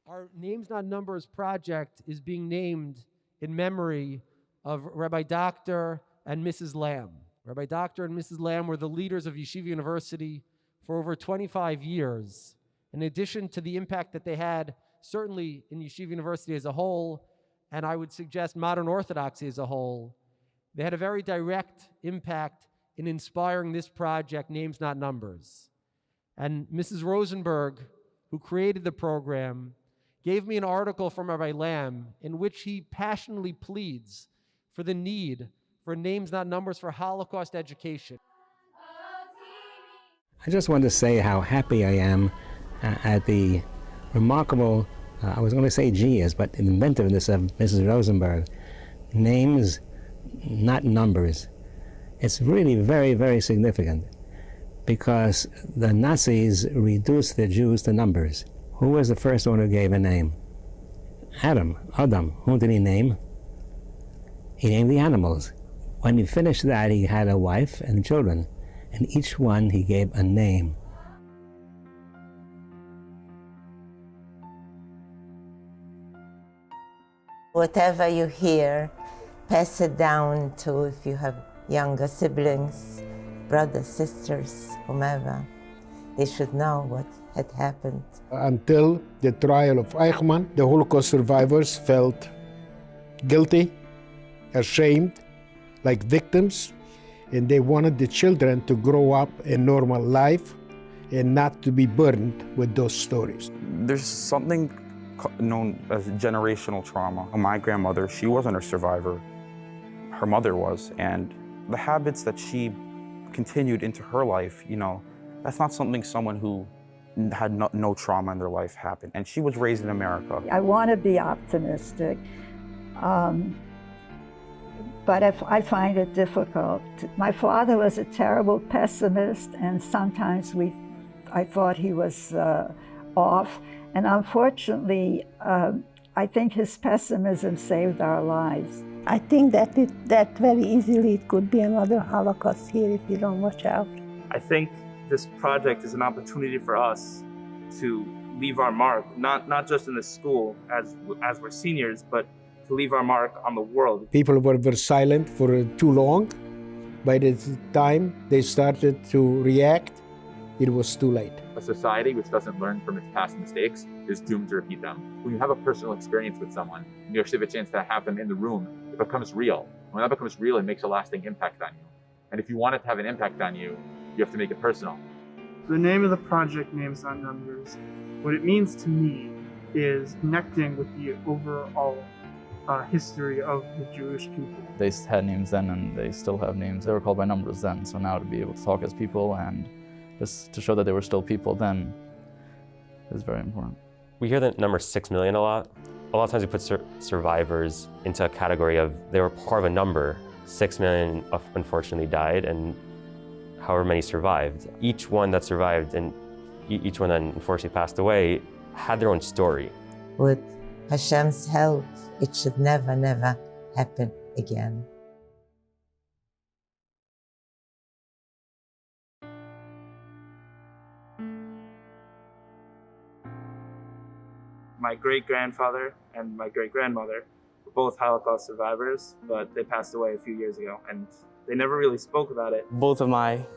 Our Names Not Numbers project is being named in memory of Rabbi Dr. and Mrs. Lamb. Rabbi Dr. and Mrs. Lamb were the leaders of Yeshiva University for over 25 years. In addition to the impact that they had, certainly in Yeshiva University as a whole, and I would suggest modern Orthodoxy as a whole, they had a very direct impact in inspiring this project, Names Not Numbers. And Mrs. Rosenberg, who created the program, gave me an article from Rabbi Lamb in which he passionately pleads for the need for Names Not Numbers for Holocaust education. I just want to say how happy I am at the remarkable, I was going to say genius, but the inventiveness of Mrs. Rosenberg. Names, not numbers. It's really very, very significant because the Nazis reduced the Jews to numbers. Who was the first one who gave a name? Adam. Who did he name? He named the animals. When he finished that, he had a wife and children, and each one he gave a name. Whatever you hear, pass it down to, if you have younger siblings, brothers, sisters, whomever. They should know what had happened. Until the trial of Eichmann, the Holocaust survivors felt guilty, ashamed, like victims, and they wanted the children to grow up a normal life and not to be burdened with those stories. There's something known as generational trauma. My grandmother, she wasn't a survivor. Her mother was, and the habits that she continued into her life, that's not something someone who had no trauma in their life happened. And she was raised in America. I want to be optimistic, but I find it difficult. My father was a terrible pessimist, and sometimes I thought he was off. And unfortunately, I think his pessimism saved our lives. I think that very easily it could be another Holocaust here if you don't watch out. I think this project is an opportunity for us to leave our mark, not just in the school as we're seniors, but to leave our mark on the world. People were silent for too long. By the time they started to react, it was too late. A society which doesn't learn from its past mistakes is doomed to repeat them. When you have a personal experience with someone, you actually have a chance to have them in the room, it becomes real. When that becomes real, it makes a lasting impact on you. And if you want it to have an impact on you, you have to make it personal. The name of the project, Names Not Numbers, what it means to me is connecting with the overall history of the Jewish people. They had names then and they still have names. They were called by numbers then, so now to be able to talk as people and just to show that they were still people then is very important. We hear the number 6 million a lot. A lot of times we put survivors into a category of they were part of a number. 6 million unfortunately died and however many survived. Each one that survived and each one that unfortunately passed away had their own story. With Hashem's help, it should never, never happen again. My great-grandfather and my great-grandmother were both Holocaust survivors, but they passed away a few years ago, and they never really spoke about it. Both of my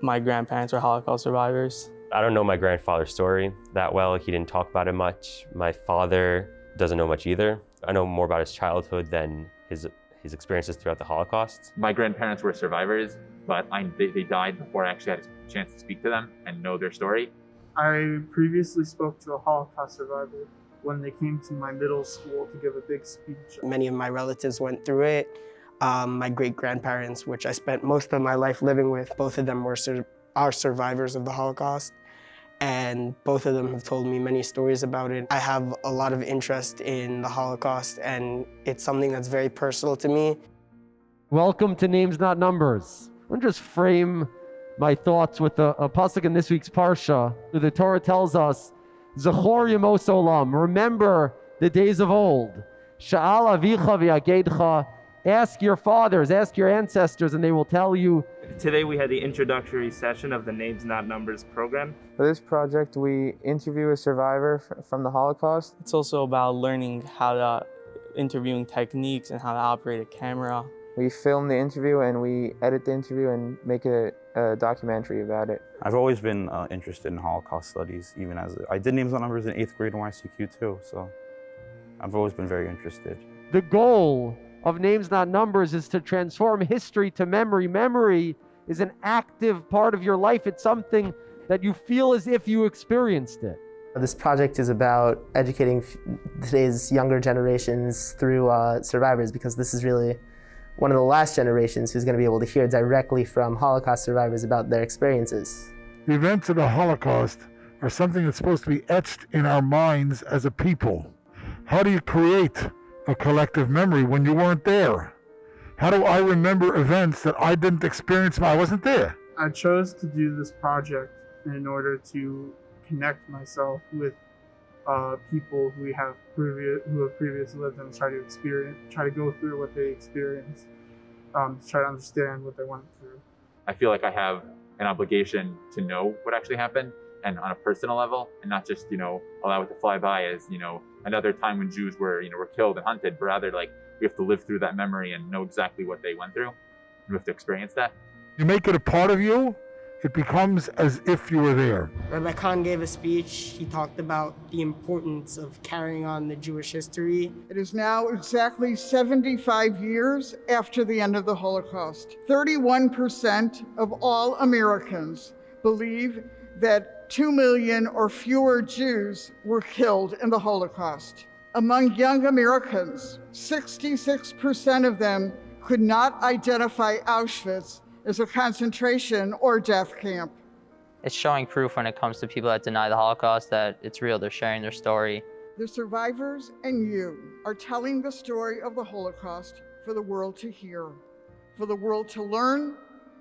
grandparents are Holocaust survivors. I don't know my grandfather's story that well. He didn't talk about it much. My father doesn't know much either. I know more about his childhood than his experiences throughout the Holocaust. My grandparents were survivors, but they died before I actually had a chance to speak to them and know their story. I previously spoke to a Holocaust survivor when they came to my middle school to give a big speech. Many of my relatives went through it. My great-grandparents, which I spent most of my life living with, both of them are survivors of the Holocaust, and both of them have told me many stories about it. I have a lot of interest in the Holocaust, and it's something that's very personal to me. Welcome to Names Not Numbers. I'll just frame my thoughts with a pasuk in this week's Parsha. The Torah tells us, Zechor Yemos Olam, remember the days of old. Sha'al avicha v'yagedcha, ask your fathers, ask your ancestors, and they will tell you. Today we had the introductory session of the Names Not Numbers program. For this project, we interview a survivor from the Holocaust. It's also about learning interviewing techniques and how to operate a camera. We film the interview and we edit the interview and make a documentary about it. I've always been interested in Holocaust studies, even as I did Names Not Numbers in 8th grade in YCQ too, so I've always been very interested. The goal of Names Not Numbers is to transform history to memory. Memory is an active part of your life. It's something that you feel as if you experienced it. This project is about educating today's younger generations through survivors, because this is really one of the last generations who's going to be able to hear directly from Holocaust survivors about their experiences. The events of the Holocaust are something that's supposed to be etched in our minds as a people. How do you create a collective memory when you weren't there? How do I remember events that I didn't experience when I wasn't there? I chose to do this project in order to connect myself with people who have previously lived and try to go through what they experienced, to try to understand what they went through. I feel like I have an obligation to know what actually happened, and on a personal level, and not just, allow it to fly by as, another time when Jews were killed and hunted, but rather like we have to live through that memory and know exactly what they went through. We have to experience that. You make it a part of you, it becomes as if you were there. Rabbi Khan gave a speech. He talked about the importance of carrying on the Jewish history. It is now exactly 75 years after the end of the Holocaust. 31% of all Americans believe that 2 million or fewer Jews were killed in the Holocaust. Among young Americans, 66% of them could not identify Auschwitz as a concentration or death camp. It's showing proof when it comes to people that deny the Holocaust that it's real. They're sharing their story. The survivors and you are telling the story of the Holocaust for the world to hear, for the world to learn,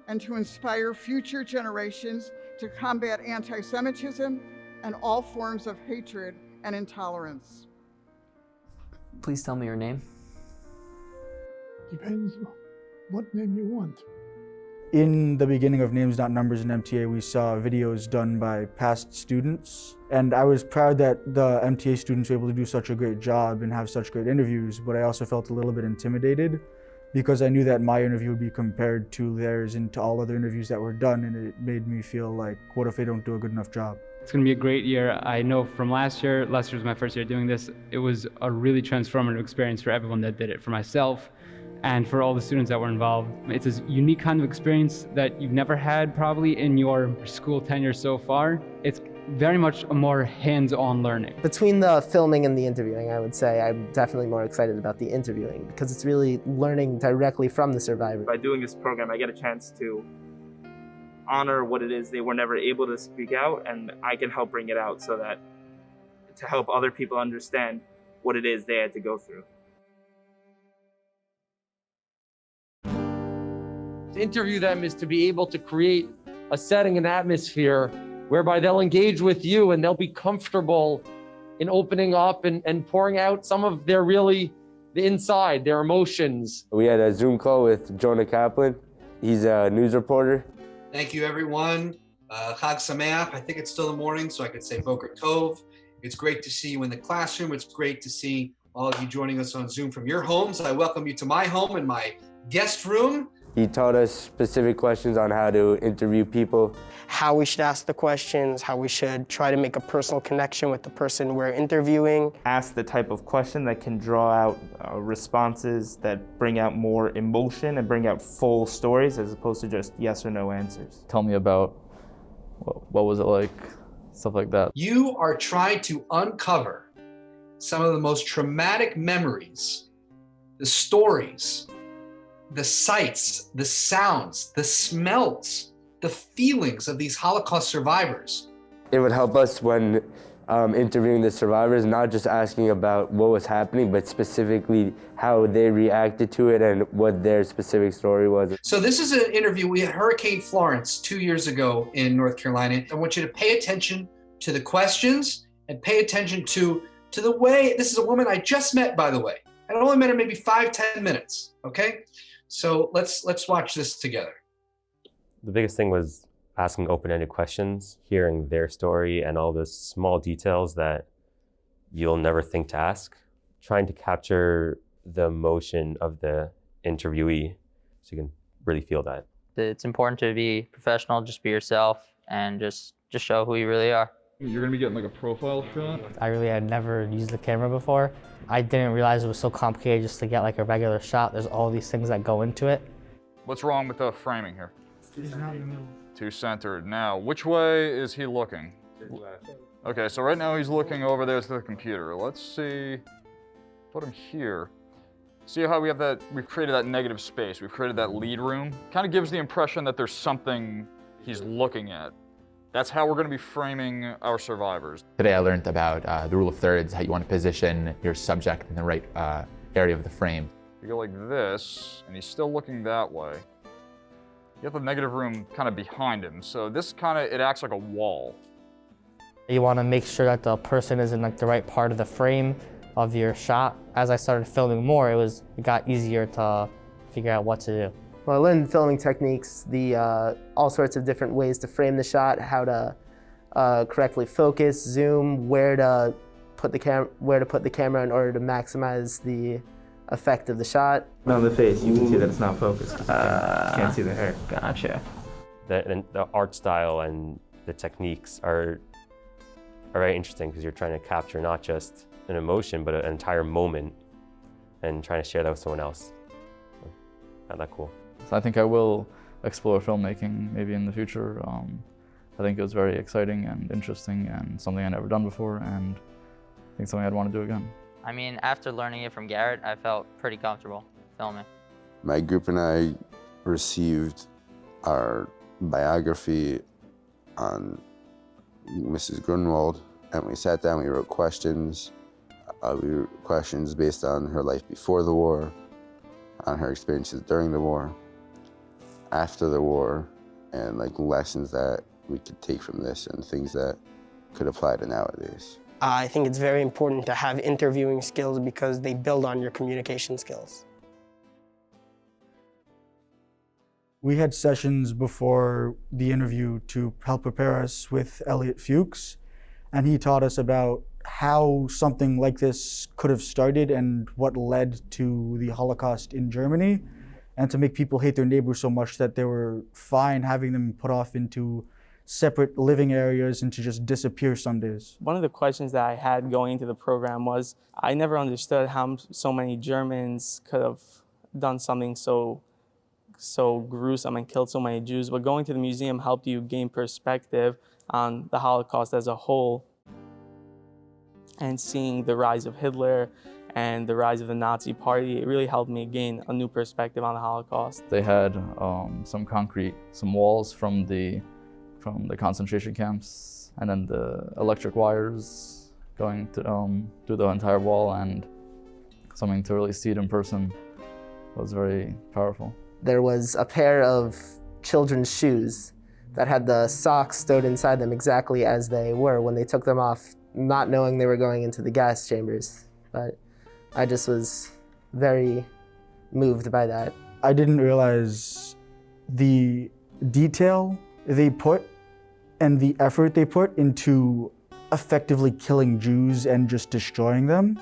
and to inspire future generations to combat anti-Semitism and all forms of hatred and intolerance. Please tell me your name. Depends what name you want. In the beginning of Names Not Numbers in MTA, we saw videos done by past students, and I was proud that the MTA students were able to do such a great job and have such great interviews, but I also felt a little bit intimidated because I knew that my interview would be compared to theirs and to all other interviews that were done, and it made me feel like, what if they don't do a good enough job? It's going to be a great year. I know from last year was my first year doing this, it was a really transformative experience for everyone that did it, for myself, and for all the students that were involved. It's a unique kind of experience that you've never had probably in your school tenure so far. It's very much a more hands-on learning. Between the filming and the interviewing, I would say I'm definitely more excited about the interviewing because it's really learning directly from the survivor. By doing this program, I get a chance to honor what it is they were never able to speak out, and I can help bring it out so that to help other people understand what it is they had to go through. To interview them is to be able to create a setting, an atmosphere whereby they'll engage with you and they'll be comfortable in opening up and pouring out some of their the inside, their emotions. We had a Zoom call with Jonah Kaplan. He's a news reporter. Thank you, everyone. Chag Sameach. I think it's still the morning, so I could say Boker Tov. It's great to see you in the classroom. It's great to see all of you joining us on Zoom from your homes. I welcome you to my home and my guest room. He taught us specific questions on how to interview people. How we should ask the questions, how we should try to make a personal connection with the person we're interviewing. Ask the type of question that can draw out responses that bring out more emotion and bring out full stories as opposed to just yes or no answers. Tell me about what was it like, stuff like that. You are trying to uncover some of the most traumatic memories, the stories, the sights, the sounds, the smells, the feelings of these Holocaust survivors. It would help us when interviewing the survivors, not just asking about what was happening, but specifically how they reacted to it and what their specific story was. So this is an interview. We had Hurricane Florence 2 years ago in North Carolina. I want you to pay attention to the questions and pay attention to the way, this is a woman I just met, by the way. I only met her maybe 5-10 minutes, okay? So let's watch this together. The biggest thing was asking open-ended questions, hearing their story and all the small details that you'll never think to ask, trying to capture the emotion of the interviewee so you can really feel that. It's important to be professional, just be yourself, and just show who you really are. You're gonna be getting like a profile shot. I really had never used the camera before. I didn't realize it was so complicated just to get like a regular shot. There's all these things that go into it. What's wrong with the framing here? It's not in the middle. Too centered. Now, which way is he looking? Okay, so right now he's looking over there to the computer. Let's see, put him here. See how we've created that negative space. We've created that lead room. Kind of gives the impression that there's something he's looking at. That's how we're gonna be framing our survivors. Today I learned about the rule of thirds, how you want to position your subject in the right area of the frame. You go like this, and he's still looking that way. You have the negative room kind of behind him, so this it acts like a wall. You want to make sure that the person is in like the right part of the frame of your shot. As I started filming more, it got easier to figure out what to do. Well, I learned filming techniques, all sorts of different ways to frame the shot, how to correctly focus, zoom, where to put the camera in order to maximize the effect of the shot. On the face, you can see that it's not focused. You can't see the hair. Gotcha. The art style and the techniques are very interesting because you're trying to capture not just an emotion, but an entire moment and trying to share that with someone else. Not that cool. So I think I will explore filmmaking maybe in the future. I think it was very exciting and interesting and something I'd never done before, and I think something I'd want to do again. I mean, after learning it from Garrett, I felt pretty comfortable filming. My group and I received our biography on Mrs. Grunwald, and we sat down, we wrote questions. We wrote questions based on her life before the war, on her experiences during the war, after the war, and like lessons that we could take from this and things that could apply to nowadays. I think it's very important to have interviewing skills because they build on your communication skills. We had sessions before the interview to help prepare us with Elliot Fuchs, and he taught us about how something like this could have started and what led to the Holocaust in Germany, and to make people hate their neighbors so much that they were fine having them put off into separate living areas and to just disappear some days. One of the questions that I had going into the program was, I never understood how so many Germans could have done something so gruesome and killed so many Jews, but going to the museum helped you gain perspective on the Holocaust as a whole, and seeing the rise of Hitler and the rise of the Nazi Party, it really helped me gain a new perspective on the Holocaust. They had some walls from the concentration camps, and then the electric wires going through the entire wall, and something to really see it in person was very powerful. There was a pair of children's shoes that had the socks stowed inside them exactly as they were when they took them off, not knowing they were going into the gas chambers. But I just was very moved by that. I didn't realize the detail they put and the effort they put into effectively killing Jews and just destroying them.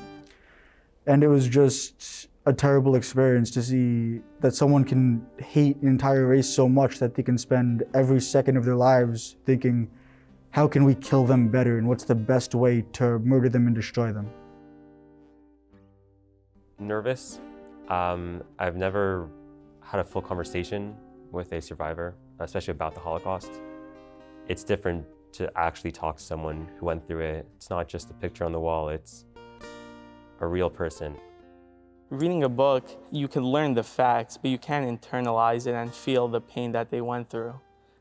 And it was just a terrible experience to see that someone can hate an entire race so much that they can spend every second of their lives thinking, how can we kill them better and what's the best way to murder them and destroy them? Nervous. I've never had a full conversation with a survivor, especially about the Holocaust. It's different to actually talk to someone who went through it. It's not just a picture on the wall, it's a real person. Reading a book, you can learn the facts, but you can't internalize it and feel the pain that they went through.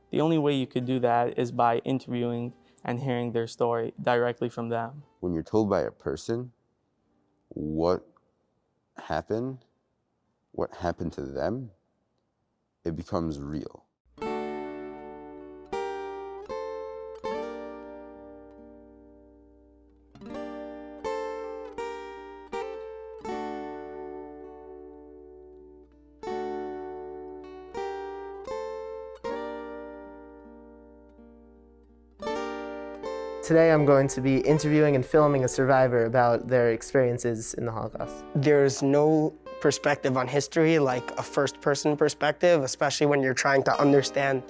The only way you could do that is by interviewing and hearing their story directly from them. When you're told by a person what happened to them, it becomes real. Today I'm going to be interviewing and filming a survivor about their experiences in the Holocaust. There's no perspective on history like a first-person perspective, especially when you're trying to understand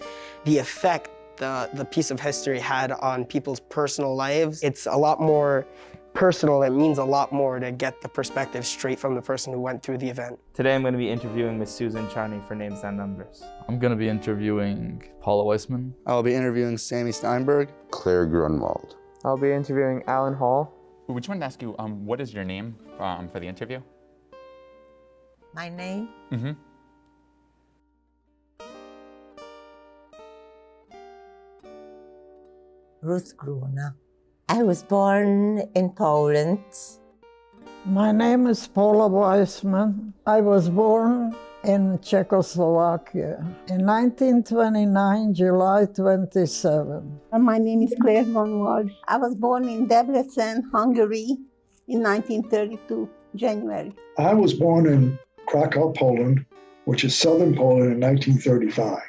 the effect the piece of history had on people's personal lives. It's a lot more personal. It means a lot more to get the perspective straight from the person who went through the event. Today I'm going to be interviewing Miss Susan Charney for Names Not Numbers. I'm going to be interviewing Paula Weissman. I'll be interviewing Sammy Steinberg. Claire Grunwald. I'll be interviewing Alan Hall. We just wanted to ask you, what is your name for the interview? My name? Mm-hmm. Ruth Gruner. I was born in Poland. My name is Paula Weissman. I was born in Czechoslovakia in 1929, July 27. My name is Claire Grunwald. I was born in Debrecen, Hungary in 1932, January. I was born in Krakow, Poland, which is southern Poland, in 1935.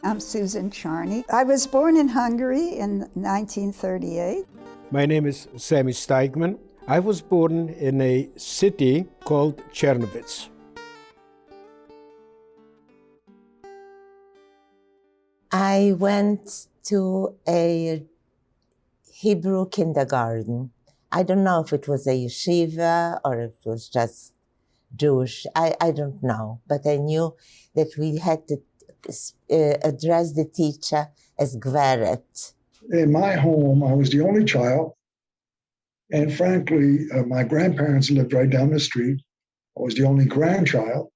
I'm Susan Charney. I was born in Hungary in 1938. My name is Sammy Steigman. I was born in a city called Czernowitz. I went to a Hebrew kindergarten. I don't know if it was a yeshiva or if it was just Jewish. I don't know, but I knew that we had to address the teacher as Gweret. In my home, I was the only child. And frankly, my grandparents lived right down the street. I was the only grandchild.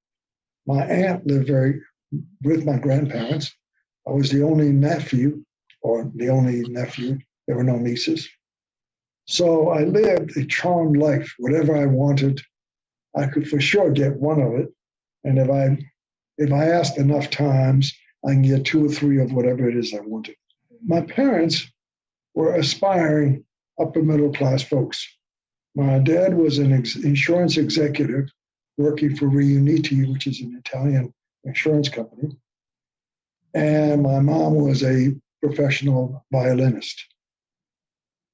My aunt lived with my grandparents. I was the only nephew, There were no nieces. So I lived a charmed life. Whatever I wanted, I could for sure get one of it. And if I asked enough times, I can get 2 or 3 of whatever it is I wanted. My parents were aspiring upper middle class folks. My dad was an insurance executive working for Riuniti, which is an Italian insurance company. And my mom was a professional violinist.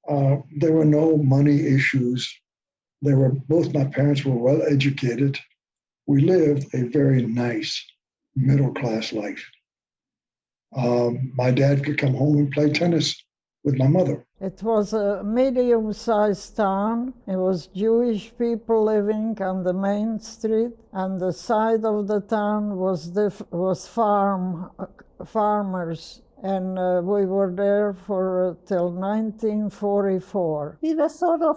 There were no money issues. Both my parents were well educated. We lived a very nice middle class life. My dad could come home and play tennis with my mother. It was a medium-sized town. It was Jewish people living on the main street, and the side of the town was farmers, and we were there till 1944. We were sort of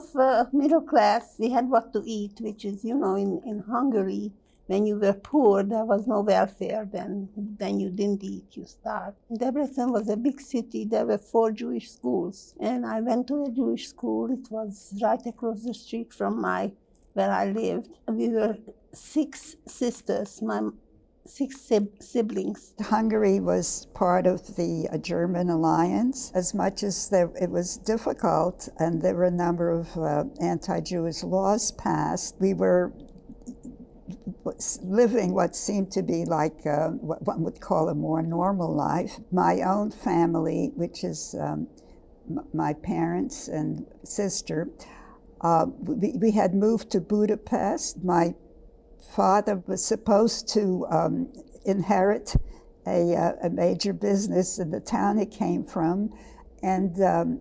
middle class. We had what to eat, which is, in Hungary, when you were poor, there was no welfare. Then you didn't eat, you starved. Debrecen was a big city. There were 4 Jewish schools. And I went to a Jewish school. It was right across the street from where I lived. We were 6 sisters, 6 siblings. Hungary was part of the German alliance. As much as it was difficult and there were a number of anti-Jewish laws passed, we were living what seemed to be like what one would call a more normal life. My own family, which is my parents and sister, we had moved to Budapest. My father was supposed to inherit a major business in the town he came from, and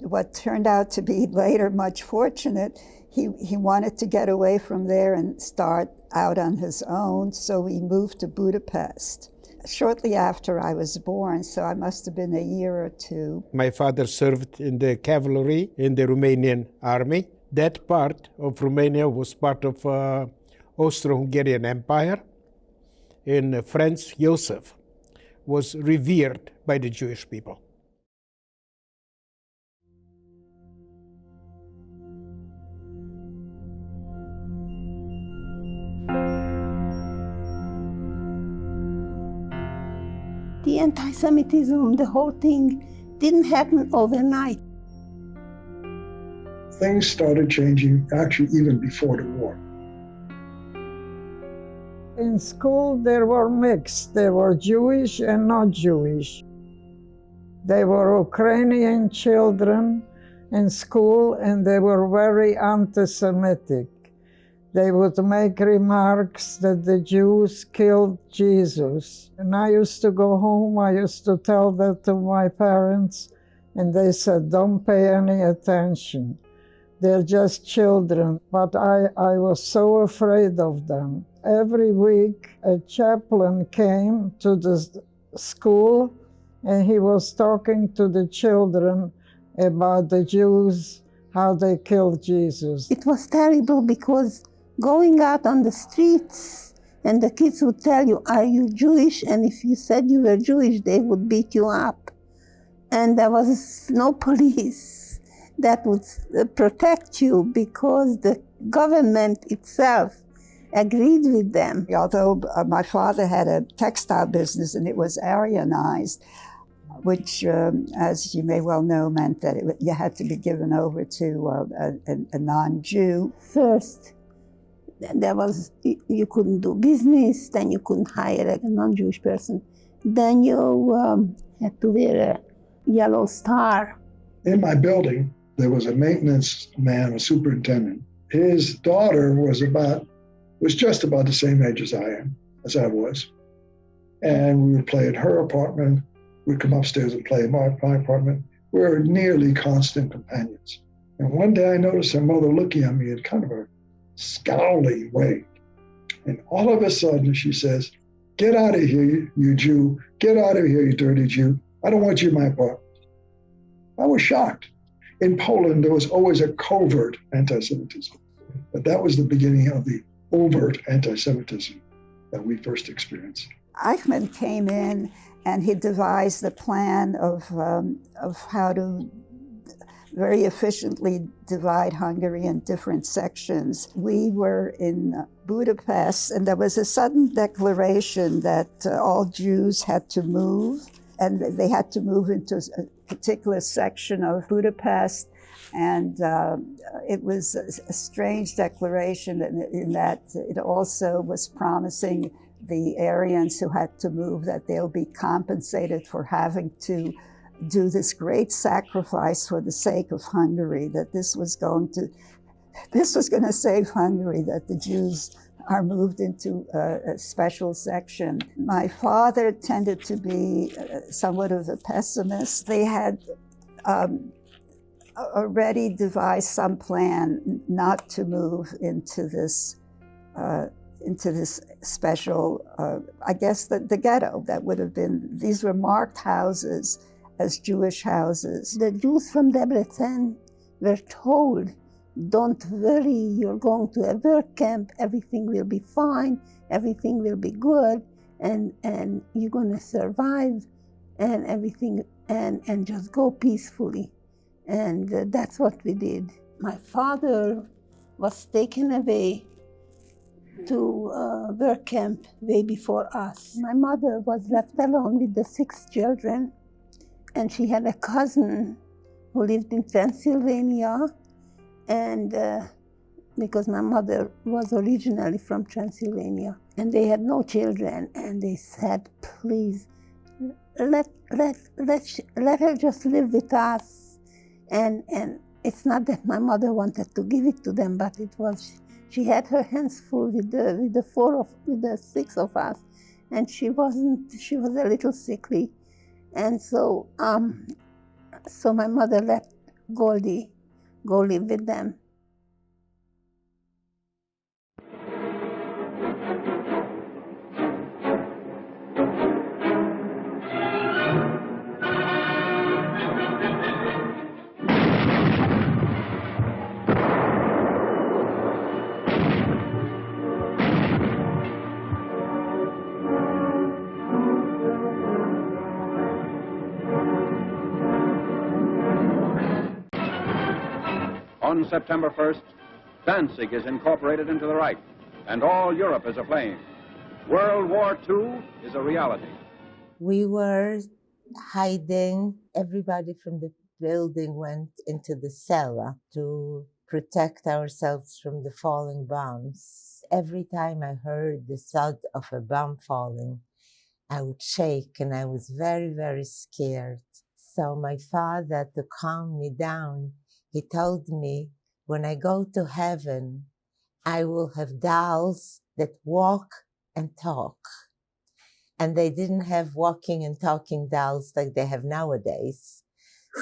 what turned out to be later much fortunate, he wanted to get away from there and start out on his own, so we moved to Budapest. Shortly after I was born, so I must have been a year or 2. My father served in the cavalry in the Romanian army. That part of Romania was part of Austro-Hungarian Empire, and Franz Josef was revered by the Jewish people. The anti-Semitism, the whole thing didn't happen overnight. Things started changing actually even before the war. In school, they were mixed. They were Jewish and not Jewish. They were Ukrainian children in school, and they were very anti-Semitic. They would make remarks that the Jews killed Jesus. And I used to go home, I used to tell that to my parents, and they said, don't pay any attention. They're just children. But I was so afraid of them. Every week, a chaplain came to the school, and he was talking to the children about the Jews, how they killed Jesus. It was terrible because going out on the streets and the kids would tell you, are you Jewish? And if you said you were Jewish, they would beat you up. And there was no police that would protect you because the government itself agreed with them. Although my father had a textile business and it was Aryanized, which, as you may well know, meant that you had to be given over to a non-Jew. First, there was, you couldn't do business, then you couldn't hire a non-Jewish person. Then you had to wear a yellow star. In my building, there was a maintenance man, a superintendent. His daughter was just about the same age as I was. And we would play at her apartment. We'd come upstairs and play in my apartment. We were nearly constant companions. And one day I noticed her mother looking at me in kind of a scowling way. And all of a sudden she says, get out of here, you Jew. Get out of here, you dirty Jew. I don't want you in my apartment. I was shocked. In Poland, there was always a covert anti-Semitism. But that was the beginning of the overt anti-Semitism that we first experienced. Eichmann came in and he devised a plan of how to very efficiently divide Hungary in different sections. We were in Budapest, and there was a sudden declaration that all Jews had to move, and they had to move into a particular section of Budapest. And it was a strange declaration in that it also was promising the Aryans who had to move that they'll be compensated for having to do this great sacrifice for the sake of Hungary, that this was going to save Hungary, that the Jews are moved into a special section. My father tended to be somewhat of a pessimist. They had already devised some plan not to move into this special, I guess the ghetto that would have been, these were marked houses as Jewish houses. The Jews from Debrecen were told, don't worry, you're going to a work camp, everything will be fine, everything will be good, and you're going to survive, and everything, and just go peacefully. And that's what we did. My father was taken away to work camp way before us. My mother was left alone with the 6 children, and she had a cousin who lived in Transylvania, and because my mother was originally from Transylvania, and they had no children, and they said, please, let her just live with us. And it's not that my mother wanted to give it to them, but it was, she had her hands full with the 6 of us, and she was a little sickly. And so my mother let Goldie go live with them. On September 1st, Danzig is incorporated into the Reich, and all Europe is aflame. World War II is a reality. We were hiding. Everybody from the building went into the cellar to protect ourselves from the falling bombs. Every time I heard the thud of a bomb falling, I would shake, and I was very, very scared. So my father, to calm me down, He told me, when I go to heaven, I will have dolls that walk and talk. And they didn't have walking and talking dolls like they have nowadays.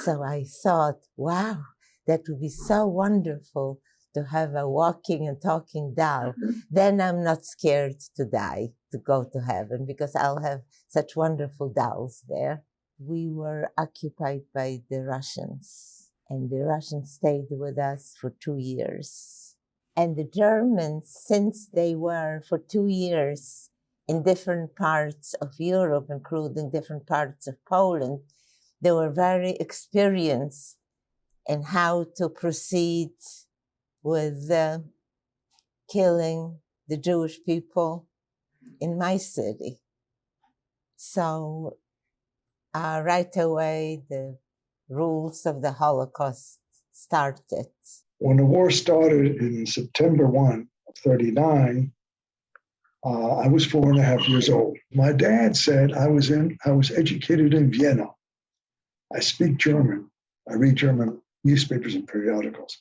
So I thought, wow, that would be so wonderful to have a walking and talking doll. Then I'm not scared to die, to go to heaven, because I'll have such wonderful dolls there. We were occupied by the Russians, and the Russians stayed with us for 2 years. And the Germans, since they were for 2 years in different parts of Europe, including different parts of Poland, they were very experienced in how to proceed with killing the Jewish people in my city. So right away, the rules of the Holocaust started. When the war started in September 1 of 39, I was 4.5 years old. My dad said I was educated in Vienna. I speak German. I read German newspapers and periodicals.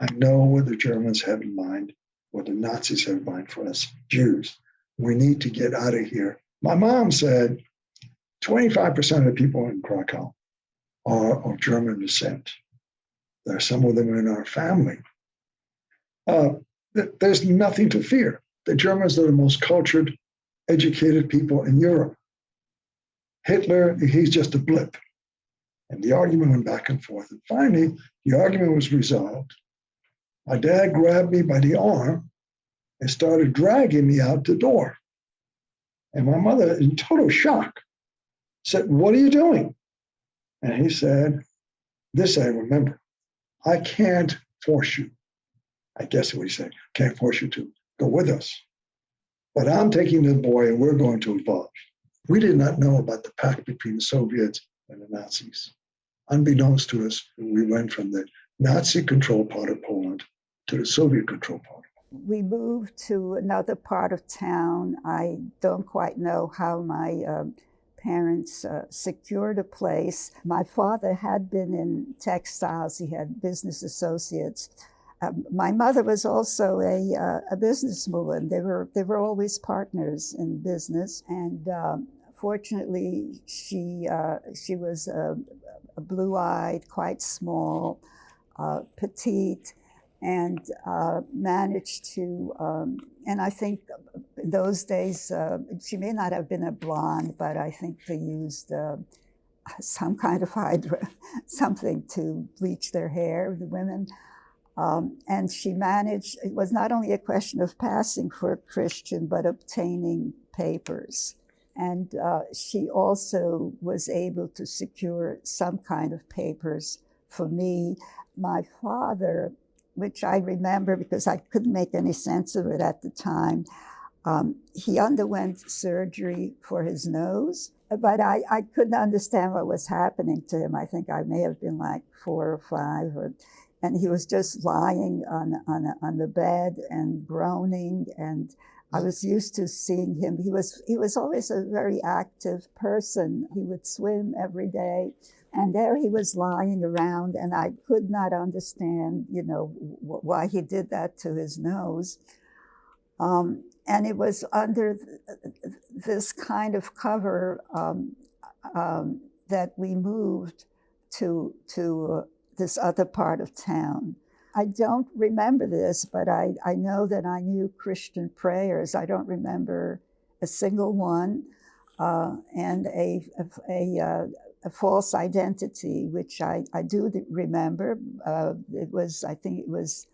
I know what the Germans have in mind, what the Nazis have in mind for us Jews. We need to get out of here. My mom said 25% of the people in Krakow are of German descent. There are some of them in our family. There's nothing to fear. The Germans are the most cultured, educated people in Europe. Hitler, he's just a blip. And the argument went back and forth. And finally, the argument was resolved. My dad grabbed me by the arm and started dragging me out the door. And my mother, in total shock, said, "What are you doing?" And he said, this I remember, "I can't force you." I guess what he said, "Can't force you to go with us. But I'm taking the boy and we're going to evolve." We did not know about the pact between the Soviets and the Nazis. Unbeknownst to us, we went from the Nazi-controlled part of Poland to the Soviet-controlled part. We moved to another part of town. I don't quite know how my parents secured a place. My father had been in textiles. He had business associates. My mother was also a businesswoman. They were always partners in business. And fortunately, she was blue-eyed, quite small, petite, and managed to, and I think in those days, she may not have been a blonde, but I think they used some kind of something to bleach their hair, the women. And she managed, it was not only a question of passing for a Christian, but obtaining papers. And she also was able to secure some kind of papers for me. My father, which I remember because I couldn't make any sense of it at the time, he underwent surgery for his nose, but I couldn't understand what was happening to him. I think I may have been like 4 or 5, and he was just lying on the bed and groaning, and I was used to seeing him. He was always a very active person. He would swim every day. And there he was lying around, and I could not understand, why he did that to his nose. And it was under this kind of cover that we moved to this other part of town. I don't remember this, but I know that I knew Christian prayers. I don't remember a single one, and a false identity, which I do remember. I think it was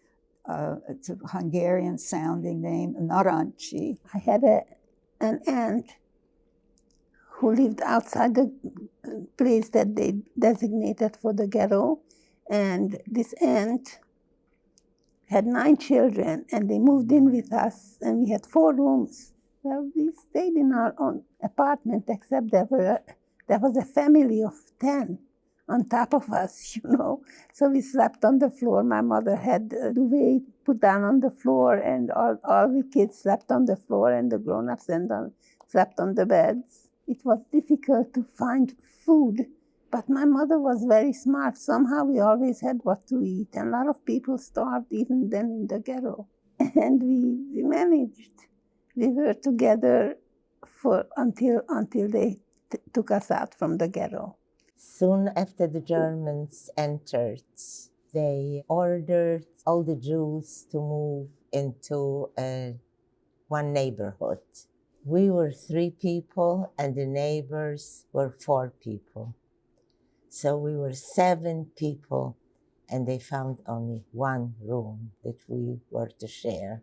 it's a Hungarian-sounding name, Naranchi. I had an aunt who lived outside the place that they designated for the ghetto, and this aunt had 9 children, and they moved in with us, and we had 4 rooms. Well, we stayed in our own apartment, except there was a family of 10 on top of us, So we slept on the floor. My mother had a duvet put down on the floor, and all the kids slept on the floor, and the grown-ups slept on the beds. It was difficult to find food But my mother was very smart. Somehow we always had what to eat. And a lot of people starved even then in the ghetto. And we managed. We were together until they took us out from the ghetto. Soon after the Germans entered, they ordered all the Jews to move into one neighborhood. We were 3 people and the neighbors were 4 people. So we were 7 people and they found only 1 room that we were to share.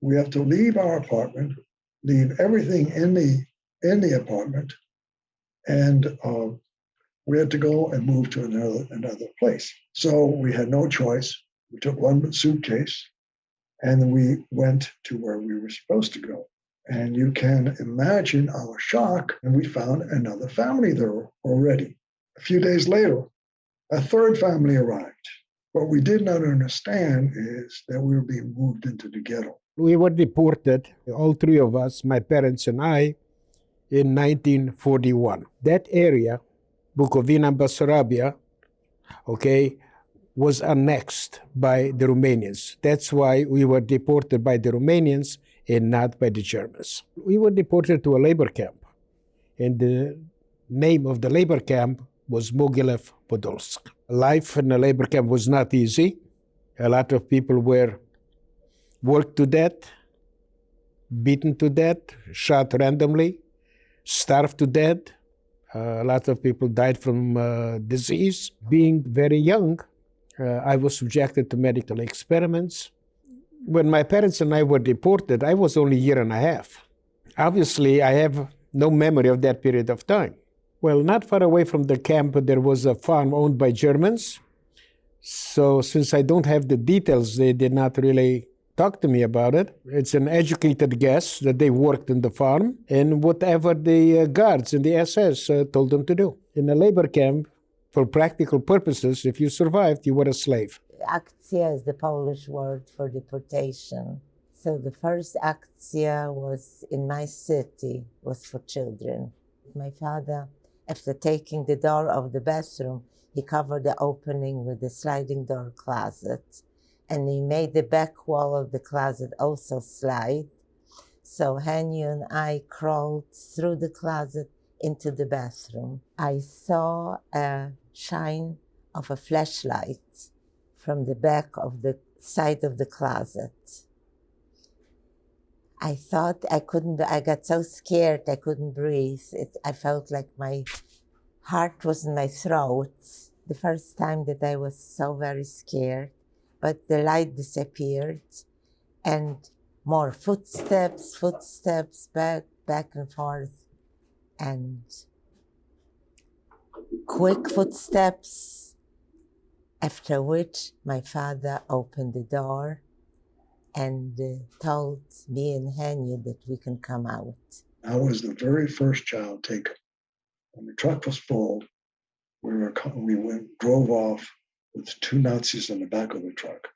We have to leave our apartment, leave everything in the apartment, and we had to go and move to another place. So we had no choice. We took 1 suitcase and then we went to where we were supposed to go. And you can imagine our shock, and we found another family there already. A few days later, a 3rd family arrived. What we did not understand is that we were being moved into the ghetto. We were deported, all 3 of us, my parents and I, in 1941. That area, Bukovina and Bessarabia, was annexed by the Romanians. That's why we were deported by the Romanians and not by the Germans. We were deported to a labor camp, and the name of the labor camp was Mogilev Podolsk. Life in the labor camp was not easy. A lot of people were worked to death, beaten to death, shot randomly, starved to death. A lot of people died from disease. Being very young, I was subjected to medical experiments. When my parents and I were deported, I was only 1.5 years. Obviously, I have no memory of that period of time. Well, not far away from the camp, there was a farm owned by Germans. So since I don't have the details, they did not really talk to me about it. It's an educated guess that they worked in the farm and whatever the guards and the SS told them to do. In a labor camp, for practical purposes, if you survived, you were a slave. Akcja is the Polish word for deportation. So the first akcja was in my city, was for children. My father, after taking the door of the bathroom, he covered the opening with a sliding door closet. And he made the back wall of the closet also slide. So Henny and I crawled through the closet into the bathroom. I saw a shine of a flashlight from the back of the side of the closet. I thought I got so scared I couldn't breathe. I felt like my heart was in my throat. The first time that I was so very scared, but the light disappeared and more footsteps, back and forth, and quick footsteps. After which my father opened the door and told me and Henny that we can come out. I was the very first child taken. When the truck was full, we drove off with 2 Nazis in the back of the truck.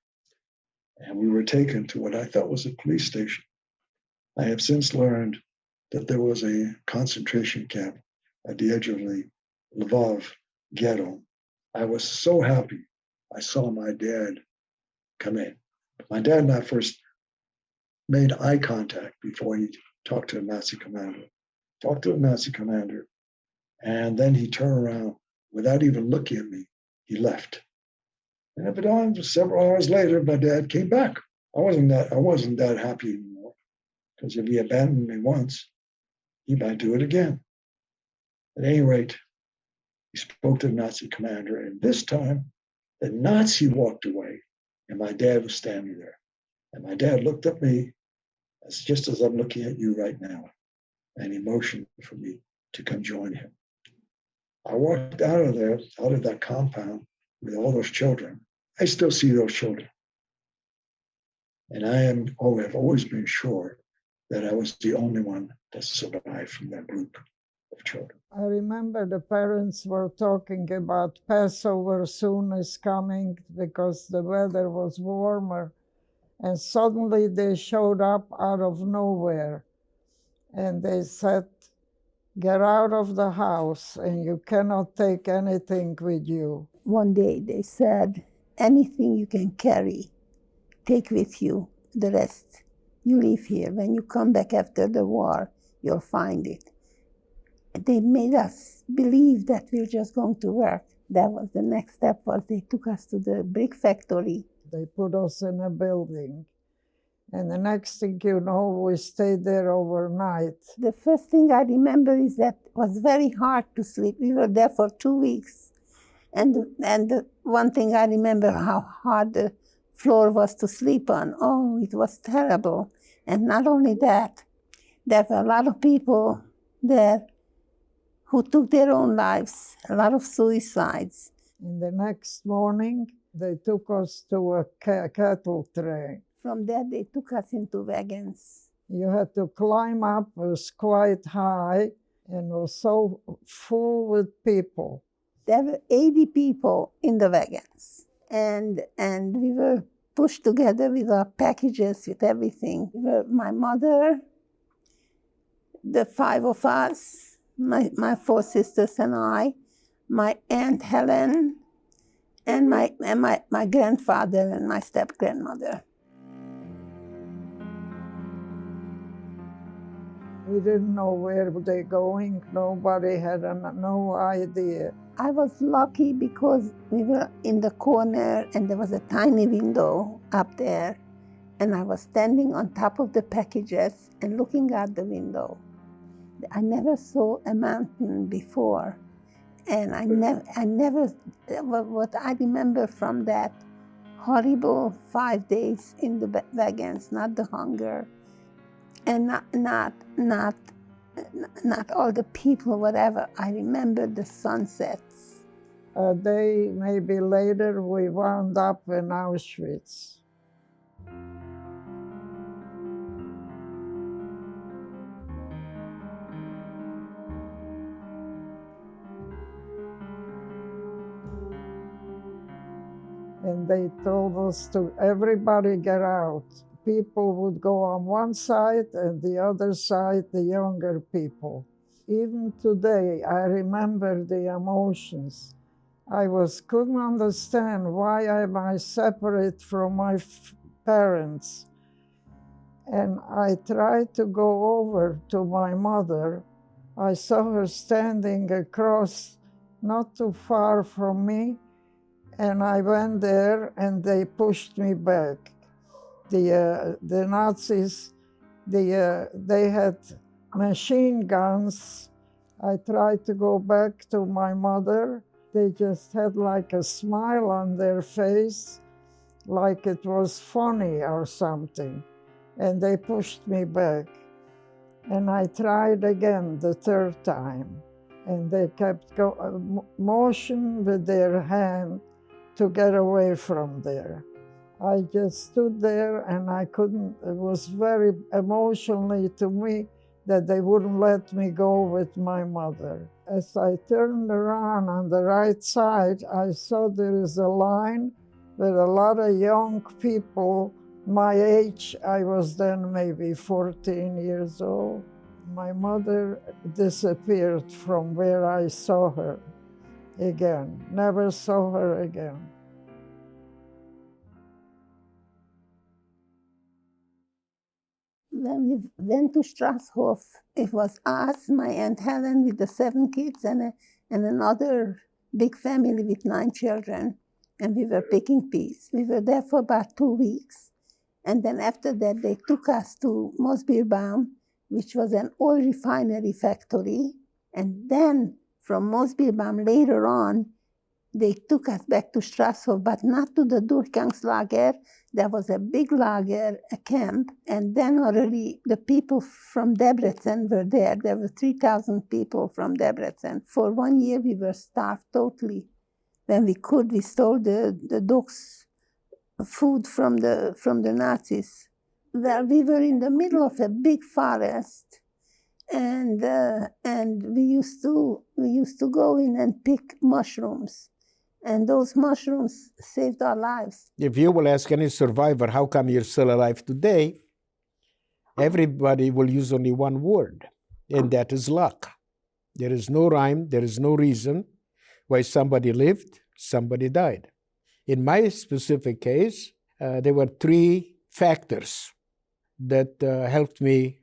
And we were taken to what I thought was a police station. I have since learned that there was a concentration camp at the edge of the Lvov ghetto. I was so happy I saw my dad come in. My dad and I first made eye contact before he talked to the Nazi commander. Talked to the Nazi commander, and then he turned around without even looking at me. He left. And but on several hours later, my dad came back. I wasn't that happy anymore, because if he abandoned me once, he might do it again. At any rate, he spoke to the Nazi commander, and this time, the Nazi walked away, and my dad was standing there. And my dad looked at me, just as I'm looking at you right now, and he motioned for me to come join him. I walked out of there, out of that compound with all those children. I still see those children. And I have always been sure that I was the only one that survived from that group of children. I remember the parents were talking about Passover soon is coming because the weather was warmer. And suddenly they showed up out of nowhere. And they said, get out of the house and you cannot take anything with you. One day they said, anything you can carry, take with you. The rest, you leave here. When you come back after the war, you'll find it. They made us believe that we're just going to work. That was the next step, was they took us to the brick factory. They put us in a building. And the next thing you know, we stayed there overnight. The first thing I remember is that it was very hard to sleep. We were there for 2 weeks. And the one thing I remember, how hard the floor was to sleep on. Oh, it was terrible. And not only that, there were a lot of people there who took their own lives, a lot of suicides. And the next morning, they took us to a cattle train. From there, they took us into wagons. You had to climb up, it was quite high, and was so full with people. There were 80 people in the wagons. And we were pushed together with our packages, with everything. We were my mother, the 5 of us, my 4 sisters and I, my Aunt Helen, and my grandfather and my step-grandmother. We didn't know where they were going. Nobody had no idea. I was lucky because we were in the corner and there was a tiny window up there. And I was standing on top of the packages and looking out the window. I never saw a mountain before. And I never, what I remember from that horrible 5 days in the wagons, not the hunger, and not all the people, whatever. I remember the sunsets. A day, maybe later, we wound up in Auschwitz. And they told us to everybody get out. People would go on one side and the other side, the younger people. Even today, I remember the emotions. I couldn't understand why am I separate from my parents. And I tried to go over to my mother. I saw her standing across, not too far from me, and I went there and they pushed me back. The Nazis, they had machine guns. I tried to go back to my mother. They just had like a smile on their face, like it was funny or something. And they pushed me back. And I tried again the 3rd time. And they kept motion with their hand to get away from there. I just stood there and I couldn't, it was very emotionally to me that they wouldn't let me go with my mother. As I turned around on the right side, I saw there is a line with a lot of young people my age. I was then maybe 14 years old. My mother disappeared from where I saw her again, never saw her again. When we went to Strasshof, it was us, my Aunt Helen with the 7 kids, and another big family with 9 children, and we were picking peas. We were there for about 2 weeks, and then after that they took us to Mosbierbaum, which was an oil refinery factory, and then from Mosbierbaum later on, they took us back to Strasshof, but not to the Durchgangslager. There was a big lager, a camp, and then already the people from Debrecen were there. There were 3,000 people from Debrecen. For 1 year, we were starved totally. When we could, we stole the dogs' food from the Nazis. Well, we were in the middle of a big forest, and we used to go in and pick mushrooms. And those mushrooms saved our lives. If you will ask any survivor, how come you're still alive today? Everybody will use only one word, and that is luck. There is no rhyme, there is no reason why somebody lived, somebody died. In my specific case, there were three factors that helped me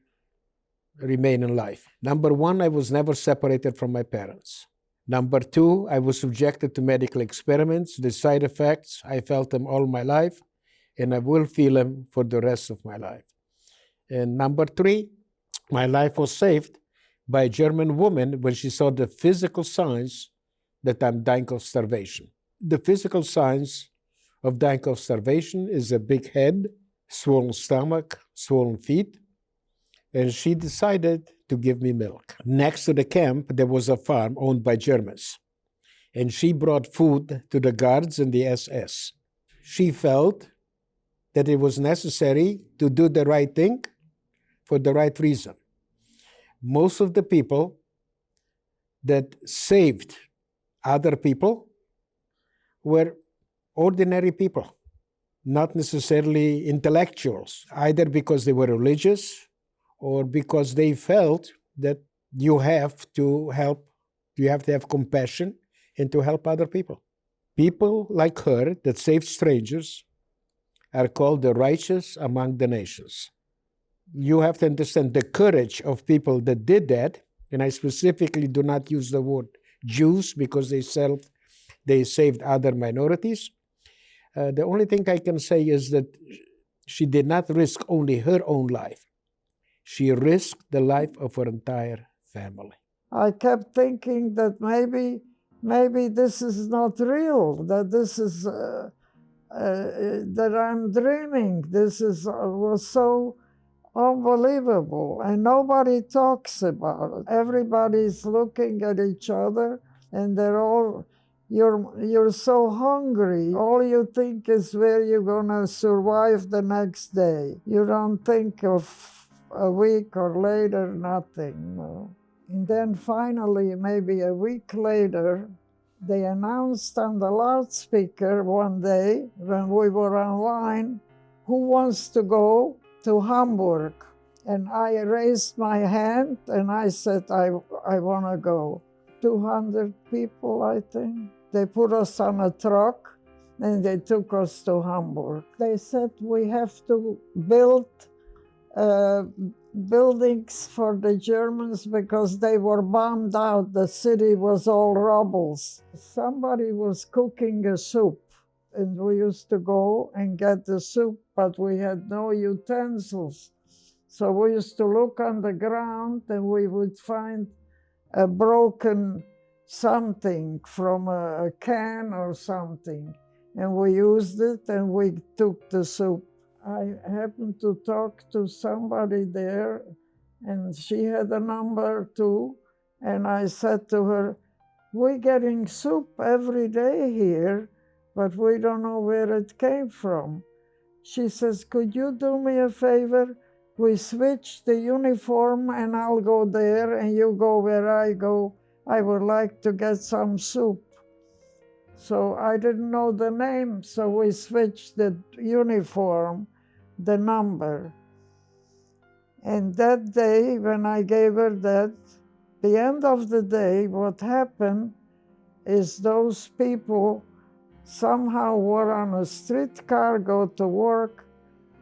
remain in life. Number one, I was never separated from my parents. Number two, I was subjected to medical experiments. The side effects, I felt them all my life, and I will feel them for the rest of my life. And number three, my life was saved by a German woman when she saw the physical signs that I'm dying of starvation. The physical signs of dying of starvation is a big head, swollen stomach, swollen feet, and she decided to give me milk. Next to the camp, there was a farm owned by Germans, and she brought food to the guards and the SS. She felt that it was necessary to do the right thing for the right reason. Most of the people that saved other people were ordinary people, not necessarily intellectuals, either because they were religious or because they felt that you have to help, you have to have compassion and to help other people. People like her that saved strangers are called the righteous among the nations. You have to understand the courage of people that did that, and I specifically do not use the word Jews because they saved other minorities. The only thing I can say is that she did not risk only her own life. She risked the life of her entire family. I kept thinking that maybe this is not real, that this is that I'm dreaming. This was so unbelievable, and nobody talks about it. Everybody's looking at each other, and they're all, you're so hungry. All you think is where you're gonna survive the next day. You don't think of a week or later, nothing. No. And then finally, maybe a week later, they announced on the loudspeaker one day when we were online, who wants to go to Hamburg? And I raised my hand and I said, I want to go. 200 people, I think. They put us on a truck and they took us to Hamburg. They said we have to build buildings for the Germans because they were bombed out. The city was all rubble. Somebody was cooking a soup, and we used to go and get the soup, but we had no utensils. So we used to look on the ground and we would find a broken something from a can or something. And we used it and we took the soup. I happened to talk to somebody there, and she had a number too. And I said to her, we're getting soup every day here, but we don't know where it came from. She says, could you do me a favor? We switch the uniform and I'll go there and you go where I go. I would like to get some soup. So I didn't know the name, so we switched the uniform, the number. And that day, when I gave her that, the end of the day, what happened is those people somehow were on a streetcar, go to work,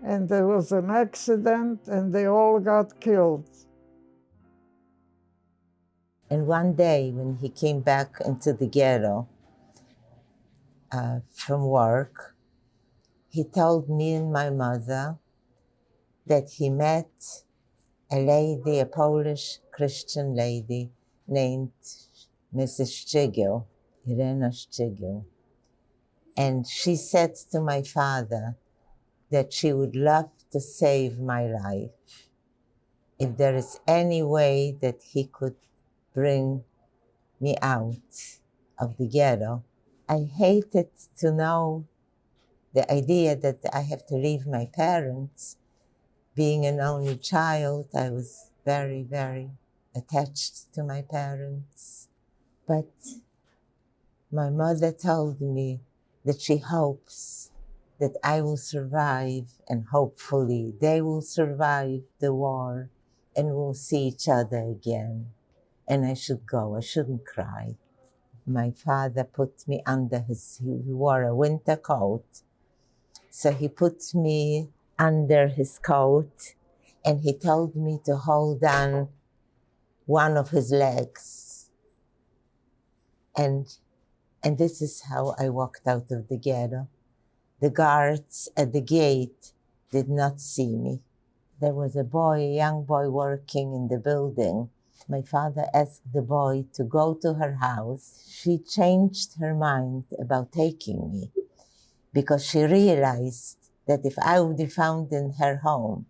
and there was an accident and they all got killed. And one day when he came back into the ghetto from work, he told me and my mother that he met a lady, a Polish Christian lady named Mrs. Szczygieł, Irena Szczygieł. And she said to my father that she would love to save my life if there is any way that he could bring me out of the ghetto. I hated to know the idea that I have to leave my parents. Being an only child, I was very, very attached to my parents. But my mother told me that she hopes that I will survive, and hopefully they will survive the war and we'll see each other again. and I should go. I shouldn't cry. My father put me under he wore a winter coat. So he put me under his coat and he told me to hold on one of his legs. And this is how I walked out of the ghetto. The guards at the gate did not see me. There was a young boy working in the building. My father asked the boy to go to her house. She changed her mind about taking me because she realized that if I would be found in her home,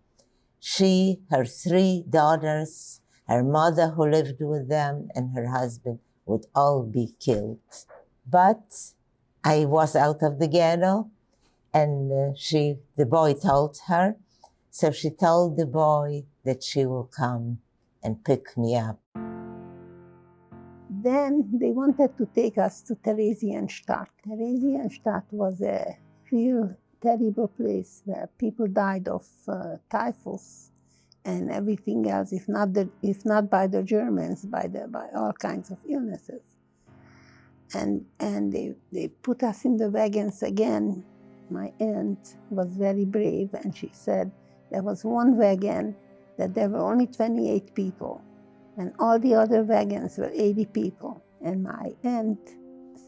she, her 3 daughters, her mother who lived with them, and her husband would all be killed. But I was out of the ghetto, and the boy told her, so she told the boy that she will come and pick me up. Then they wanted to take us to Theresienstadt. Theresienstadt was a real terrible place where people died of typhus and everything else, if not by the Germans, by all kinds of illnesses. And they put us in the wagons again. My aunt was very brave, and she said there was one wagon that there were only 28 people, and all the other wagons were 80 people. And my aunt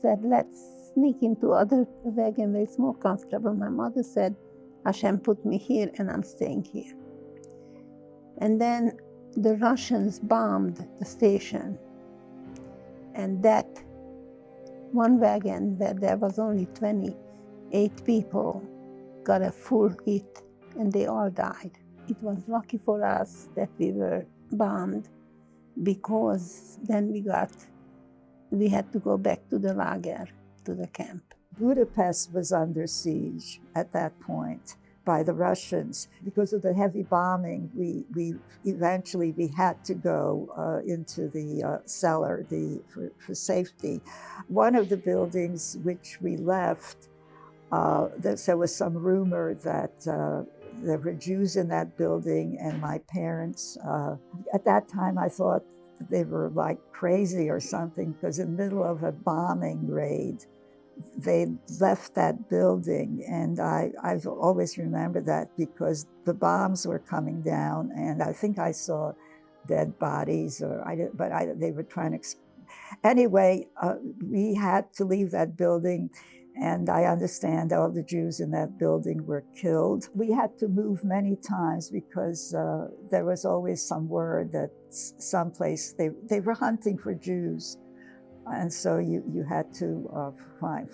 said, let's sneak into other wagon where it's more comfortable. My mother said, Hashem put me here and I'm staying here. And then the Russians bombed the station, and that one wagon where there was only 28 people got a full hit and they all died. It was lucky for us that we were bombed, because then we had to go back to the lager, to the camp. Budapest was under siege at that point by the Russians. Because of the heavy bombing, we eventually had to go into the cellar for safety. One of the buildings which we left, there was some rumor that there were Jews in that building, and my parents, at that time I thought they were like crazy or something, because in the middle of a bombing raid, they left that building. And I've always remembered that, because the bombs were coming down, and I think I saw dead bodies, they were trying to, anyway, we had to leave that building. And I understand all the Jews in that building were killed. We had to move many times because there was always some word that someplace they were hunting for Jews. And so you had to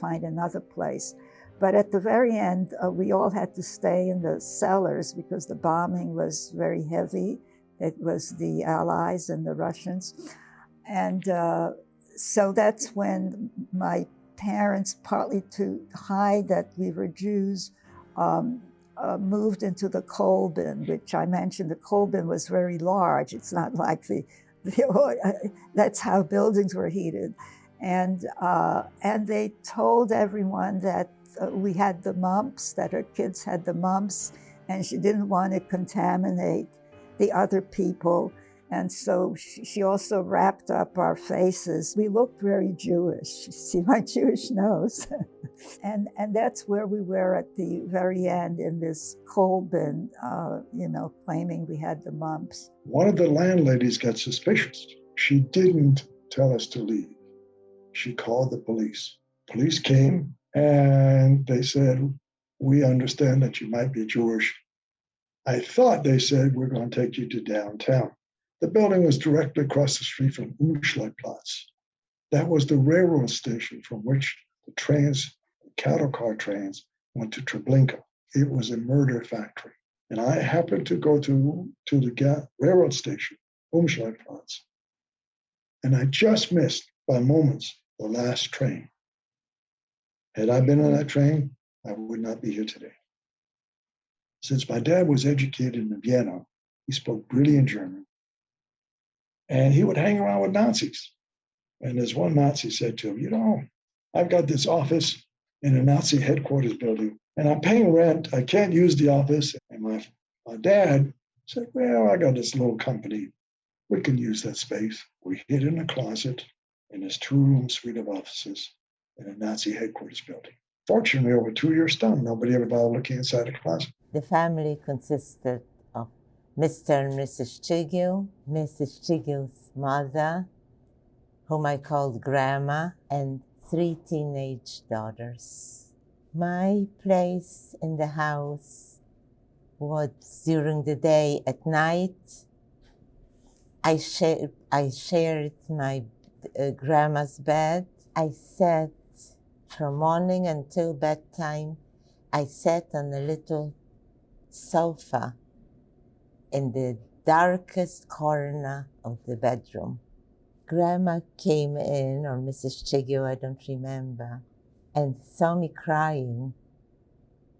find another place. But at the very end, we all had to stay in the cellars because the bombing was very heavy. It was the Allies and the Russians. And so that's when my parents, partly to hide that we were Jews, moved into the coal bin, which I mentioned. The coal bin was very large. It's not like that's how buildings were heated. And they told everyone that we had the mumps, that her kids had the mumps, and she didn't want to contaminate the other people. And so she also wrapped up our faces. We looked very Jewish. See my Jewish nose. and that's where we were at the very end, in this coal bin, claiming we had the mumps. One of the landladies got suspicious. She didn't tell us to leave. She called the police. Police came and they said, we understand that you might be Jewish. I thought they said, we're going to take you to downtown. The building was directly across the street from Umschlagplatz. That was the railroad station from which the cattle car trains went to Treblinka. It was a murder factory. And I happened to go to the railroad station, Umschlagplatz. And I just missed, by moments, the last train. Had I been on that train, I would not be here today. Since my dad was educated in Vienna, he spoke brilliant German. And he would hang around with Nazis. And as one Nazi said to him, I've got this office in a Nazi headquarters building, and I'm paying rent. I can't use the office. And my dad said, well, I got this little company. we can use that space. We hid in a closet in his two-room suite of offices in a Nazi headquarters building. Fortunately, over 2 years done, nobody ever bothered looking inside the closet. The family consisted of Mr. and Mrs. Chigil, Mrs. Chigil's mother, whom I called Grandma, and 3 teenage daughters. My place in the house was during the day. At night, I shared my grandma's bed. I sat from morning until bedtime. I sat on a little sofa in the darkest corner of the bedroom. Grandma came in, or Mrs. Chigil, I don't remember, and saw me crying.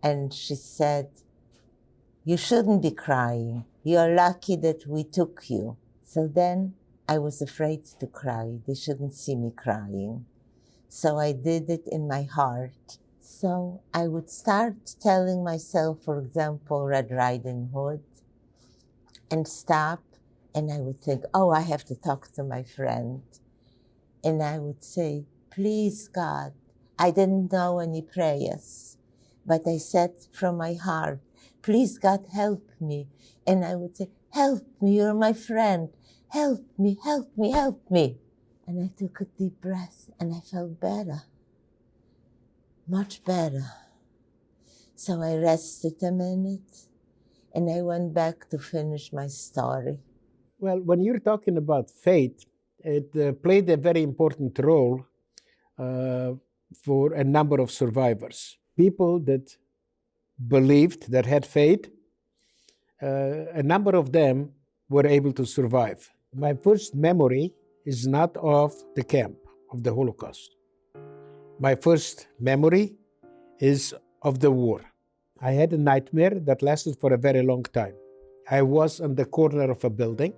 And she said, "You shouldn't be crying. You're lucky that we took you." So then I was afraid to cry. They shouldn't see me crying. So I did it in my heart. So I would start telling myself, for example, Red Riding Hood, and stop, and I would think, oh, I have to talk to my friend. And I would say, please, God, I didn't know any prayers, but I said from my heart, please, God, help me. And I would say, help me, you're my friend. Help me, help me, help me. And I took a deep breath and I felt better, much better. So I rested a minute and I went back to finish my story. Well, when you're talking about faith, it played a very important role for a number of survivors. People that believed, that had faith, a number of them were able to survive. My first memory is not of the camp, of the Holocaust. My first memory is of the war. I had a nightmare that lasted for a very long time. I was on the corner of a building.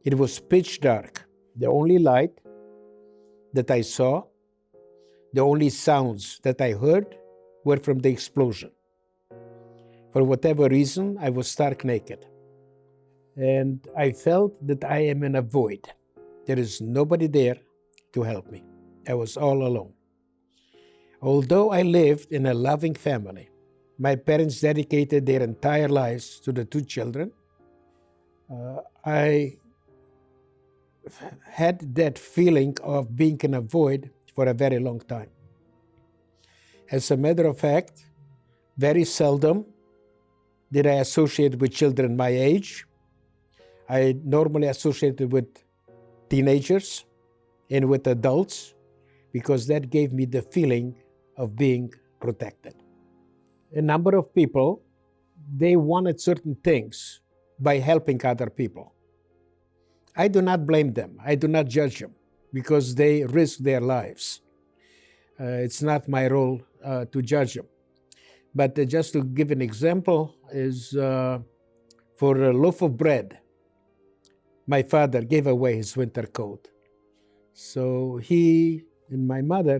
It was pitch dark. The only light that I saw, the only sounds that I heard were from the explosion. For whatever reason, I was stark naked. And I felt that I am in a void. There is nobody there to help me. I was all alone. Although I lived in a loving family, my parents dedicated their entire lives to the 2 children. I had that feeling of being in a void for a very long time. As a matter of fact, very seldom did I associate with children my age. I normally associated with teenagers and with adults because that gave me the feeling of being protected. A number of people, they wanted certain things by helping other people. I do not blame them. I do not judge them because they risk their lives. It's not my role to judge them. But just to give an example is for a loaf of bread, my father gave away his winter coat. So he and my mother,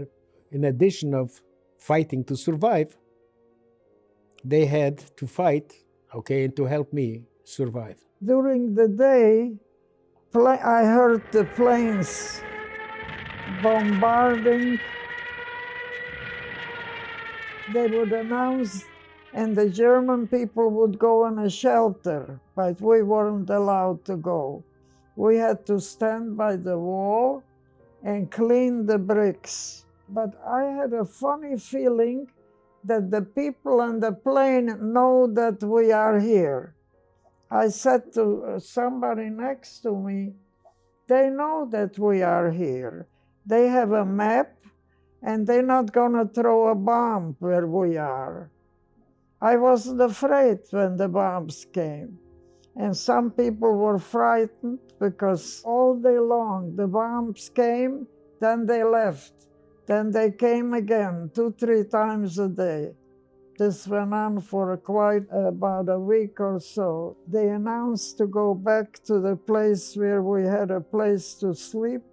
in addition of fighting to survive, they had to fight, and to help me survive. During the day, I heard the planes bombarding. They would announce, and the German people would go in a shelter, but we weren't allowed to go. We had to stand by the wall and clean the bricks. But I had a funny feeling that the people on the plane know that we are here. I said to somebody next to me, they know that we are here. They have a map and they're not gonna throw a bomb where we are. I wasn't afraid when the bombs came. And some people were frightened because all day long the bombs came, then they left. Then they came again 2-3 times a day. This went on for quite about a week or so. They announced to go back to the place where we had a place to sleep.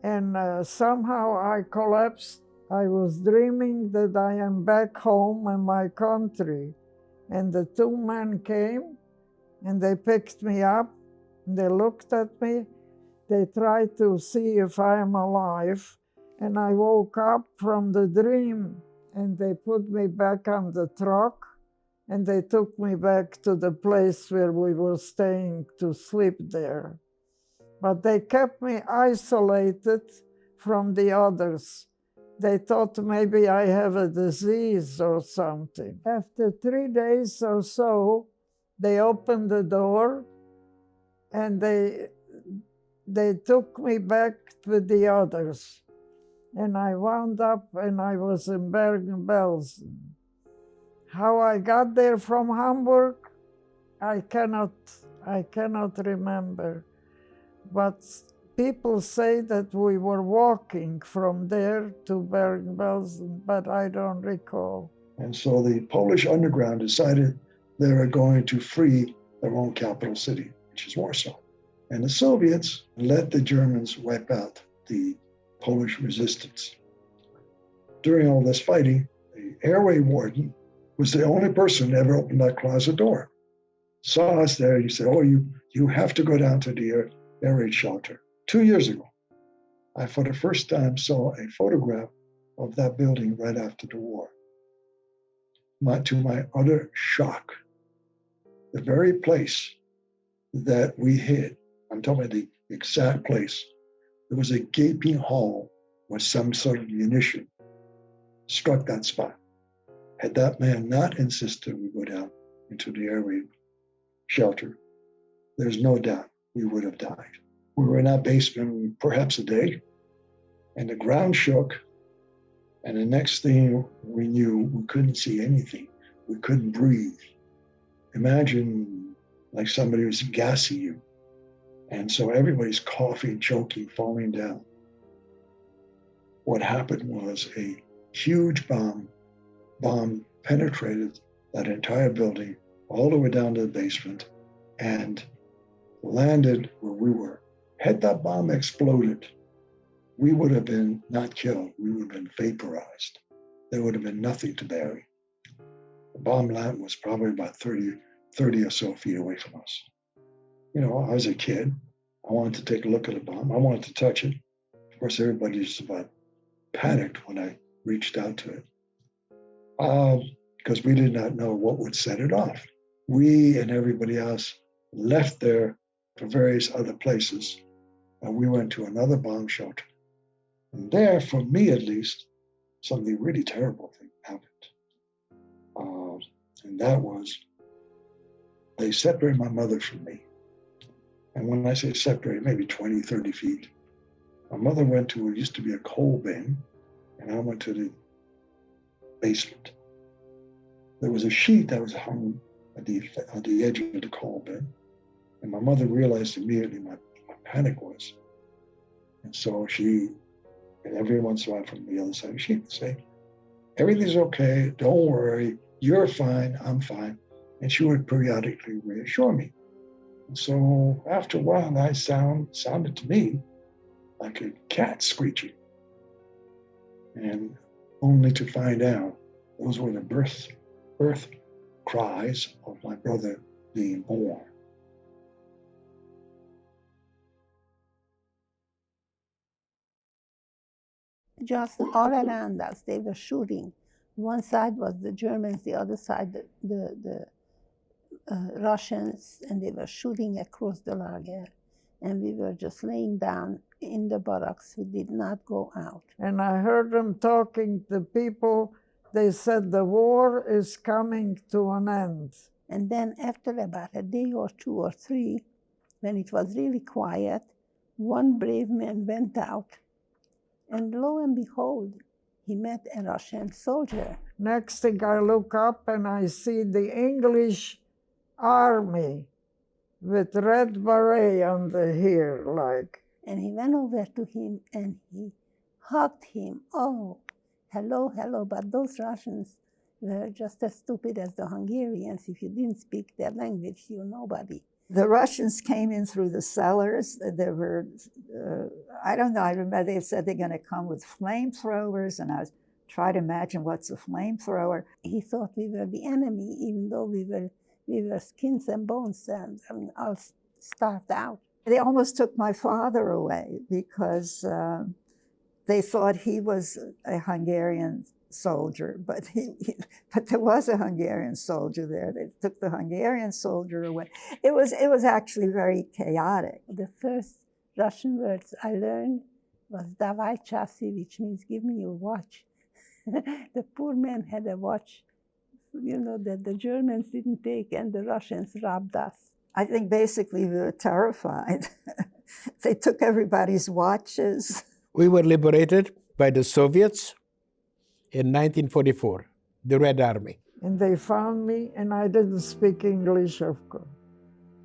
And somehow I collapsed. I was dreaming that I am back home in my country. And the 2 men came And they picked me up, and they looked at me. They tried to see if I'm alive. And I woke up from the dream, and they put me back on the truck, and they took me back to the place where we were staying to sleep there. But they kept me isolated from the others. They thought maybe I have a disease or something. After 3 days or so, they opened the door, and they took me back with the others. And I wound up, and I was in Bergen-Belsen. How I got there from Hamburg, I cannot remember. But people say that we were walking from there to Bergen-Belsen, but I don't recall. And so the Polish underground decided they were going to free their own capital city, which is Warsaw. And the Soviets let the Germans wipe out the Polish resistance. During all this fighting, the airway warden was the only person who ever opened that closet door. Saw us there, he said, "Oh, you have to go down to the air raid shelter." 2 years ago, I for the first time saw a photograph of that building right after the war. To my utter shock, the very place that we hid, I'm talking about the exact place, there was a gaping hole where some sort of munition struck that spot. Had that man not insisted we go down into the air raid shelter, there's no doubt we would have died. We were in that basement perhaps a day, and the ground shook, and the next thing we knew, we couldn't see anything. We couldn't breathe. Imagine like somebody was gassing you. And so everybody's coughing, choking, falling down. What happened was a huge bomb penetrated that entire building all the way down to the basement and landed where we were. Had that bomb exploded, we would have been not killed, we would have been vaporized. There would have been nothing to bury. The bomb land was probably about 30 or so feet away from us. You know, I was a kid. I wanted to take a look at the bomb. I wanted to touch it. Of course, everybody just about panicked when I reached out to it. Because we did not know what would set it off. We and everybody else left there for various other places. And we went to another bomb shelter. And there, for me at least, something really terrible happened. And that was, they separated my mother from me. And when I say separate, maybe 20, 30 feet. My mother went to what used to be a coal bin, and I went to the basement. There was a sheet that was hung at the edge of the coal bin, and my mother realized immediately my panic was. And so and every once in a while from the other side, she would say, "Everything's okay, don't worry, you're fine, I'm fine." And she would periodically reassure me. And so after a while, that sounded to me like a cat screeching. And only to find out those were the birth cries of my brother being born. Just all around us, they were shooting. One side was the Germans, the other side the Russians, and they were shooting across the lager. And we were just laying down in the barracks. We did not go out. And I heard them talking to people. They said the war is coming to an end. And then after about a day or 2 or 3, when it was really quiet, one brave man went out. And lo and behold, he met a Russian soldier. Next thing I look up and I see the English army with red beret on the hair, like. And he went over to him and he hugged him. Oh, hello, hello. But those Russians were just as stupid as the Hungarians. If you didn't speak their language, you're nobody. The Russians came in through the cellars. There were, I don't know, I remember they said they're going to come with flamethrowers, and I was trying to imagine what's a flamethrower. He thought we were the enemy, even though we were We were skins and bones and all starved out. They almost took my father away because they thought he was a Hungarian soldier, but there was a Hungarian soldier there. They took the Hungarian soldier away. It was actually very chaotic. The first Russian words I learned was "Davai chasi," which means "give me your watch." The poor man had a watch, that the Germans didn't take, and the Russians robbed us. I think basically we were terrified. They took everybody's watches. We were liberated by the Soviets in 1944, the Red Army. And they found me, and I didn't speak English, of course.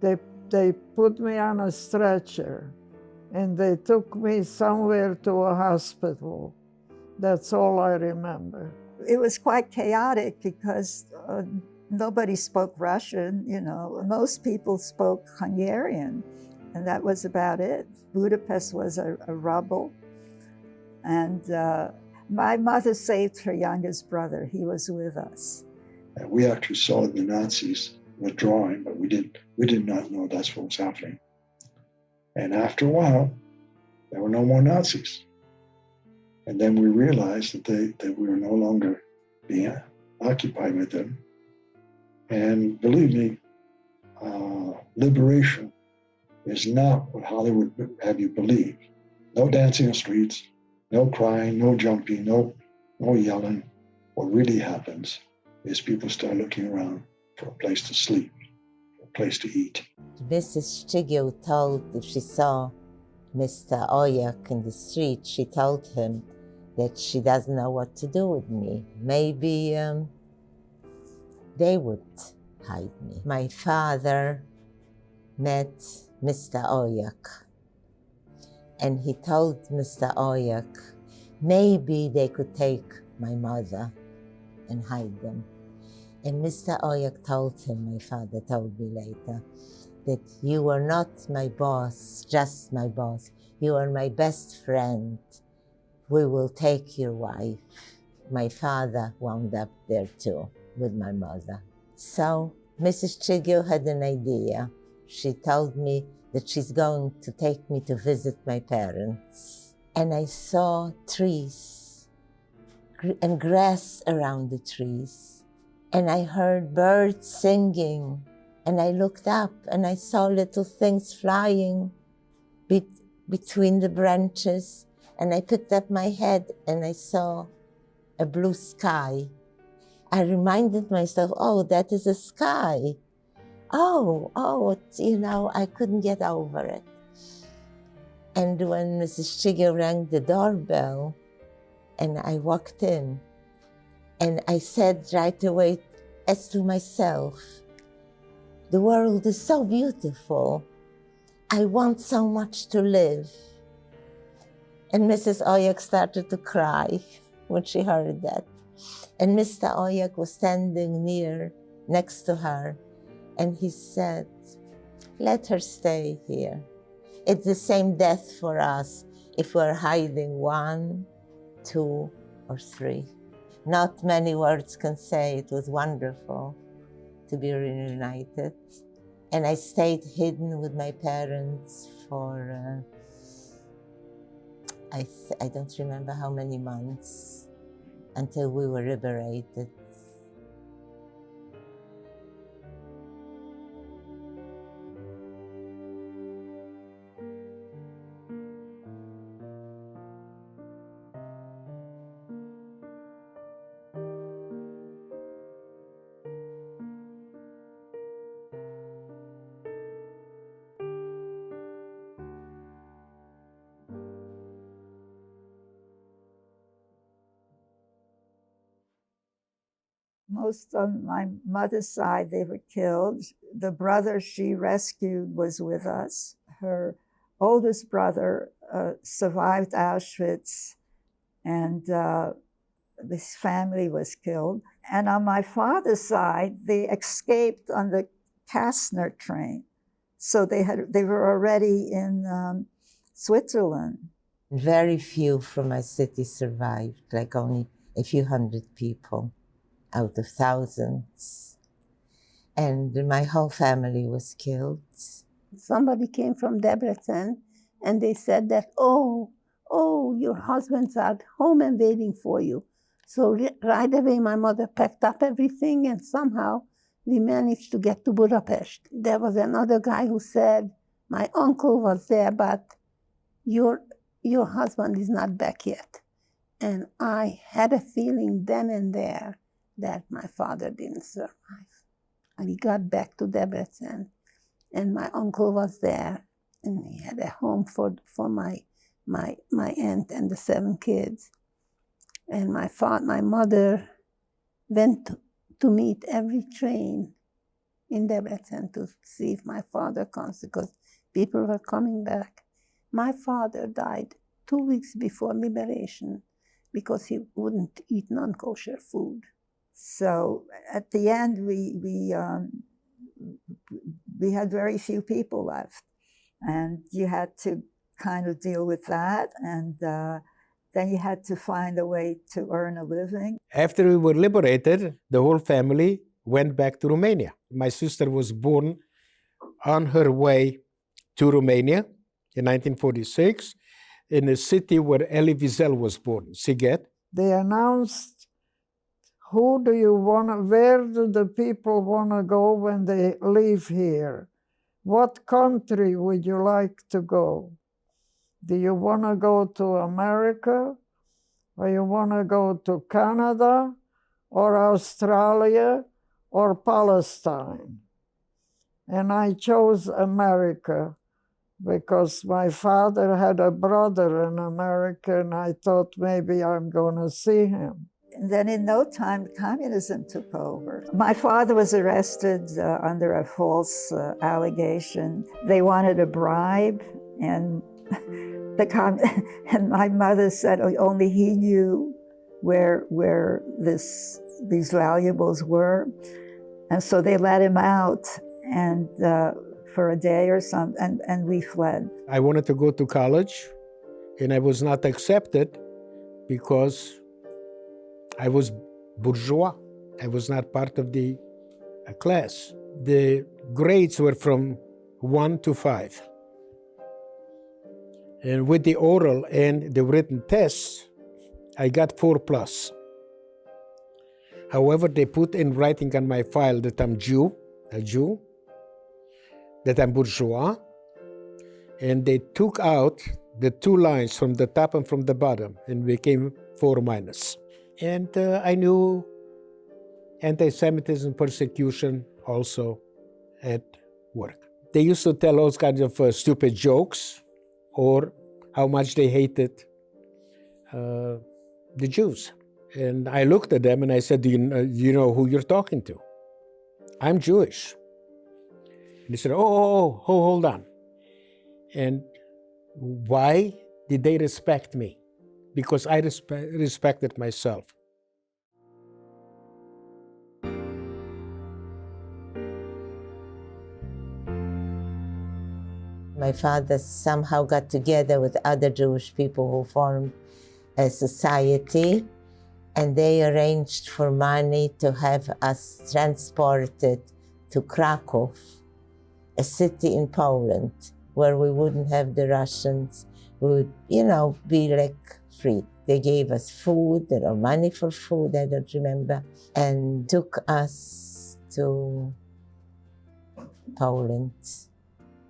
They put me on a stretcher, and they took me somewhere to a hospital. That's all I remember. It was quite chaotic because nobody spoke Russian, Most people spoke Hungarian, and that was about it. Budapest was a rubble. And my mother saved her youngest brother. He was with us. We actually saw the Nazis withdrawing, but we did not know that's what was happening. And after a while, there were no more Nazis. And then we realized that we were no longer being occupied with them. And believe me, liberation is not what Hollywood would have you believe. No dancing in the streets, no crying, no jumping, no yelling. What really happens is people start looking around for a place to sleep, a place to eat. Mrs. Stigio told, if she saw Mr. Oyak in the street, she told him that she doesn't know what to do with me. Maybe they would hide me. My father met Mr. Oyak, and he told Mr. Oyak maybe they could take my mother and hide them. And Mr. Oyak told him, my father told me later, that you are not my boss, just my boss. You are my best friend. We will take your wife. My father wound up there too, with my mother. So Mrs. Chigio had an idea. She told me that she's going to take me to visit my parents. And I saw trees and grass around the trees. And I heard birds singing. And I looked up and I saw little things flying between the branches. And I picked up my head and I saw a blue sky. I reminded myself, oh, that is a sky. I couldn't get over it. And when Mrs. Chigio rang the doorbell and I walked in, and I said right away as to myself, the world is so beautiful. I want so much to live. And Mrs. Oyak started to cry when she heard that. And Mr. Oyak was standing next to her, and he said, let her stay here. It's the same death for us if we're hiding 1, 2, or 3. Not many words can say it was wonderful to be reunited. And I stayed hidden with my parents for, I don't remember how many months, until we were liberated. Most on my mother's side, they were killed. The brother she rescued was with us. Her oldest brother survived Auschwitz, and his family was killed. And on my father's side, they escaped on the Kastner train. So they were already in Switzerland. Very few from my city survived, like only a few hundred people out of thousands. and my whole family was killed. Somebody came from Debrecen and they said that, oh, your husbands are at home and waiting for you. So right away my mother packed up everything and somehow we managed to get to Budapest. There was another guy who said, my uncle was there, but your husband is not back yet. And I had a feeling then and there that my father didn't survive. And we got back to Debrecen, and my uncle was there, and he had a home for my aunt and the 7 kids. And my mother went to meet every train in Debrecen to see if my father comes, because people were coming back. My father died 2 weeks before liberation because he wouldn't eat non-kosher food. So at the end, we had very few people left, and you had to kind of deal with that, and then you had to find a way to earn a living. After we were liberated, the whole family went back to Romania. My sister was born on her way to Romania in 1946 in a city where Elie Wiesel was born, Sighet. They announced, where do the people want to go when they leave here? What country would you like to go? Do you want to go to America? Or you want to go to Canada? Or Australia? Or Palestine? And I chose America because my father had a brother in America, and I thought maybe I'm going to see him. And then in no time, communism took over. My father was arrested under a false allegation. They wanted a bribe, and and my mother said only he knew where these valuables were. And so they let him out, and for a day or something, and we fled. I wanted to go to college, and I was not accepted because I was bourgeois. I was not part of the class. The grades were from 1 to 5. And with the oral and the written tests, I got 4+. However, they put in writing on my file that I'm a Jew, that I'm bourgeois, and they took out the 2 lines from the top and from the bottom and became 4-. And I knew anti-Semitism persecution also at work. They used to tell all kinds of stupid jokes or how much they hated the Jews. And I looked at them and I said, do you know who you're talking to? I'm Jewish. And they said, hold on. And why did they respect me? Because I respected myself. My father somehow got together with other Jewish people who formed a society, and they arranged for money to have us transported to Krakow, a city in Poland, where we wouldn't have the Russians. We would, be like free. They gave us food, or money for food, I don't remember, and took us to Poland.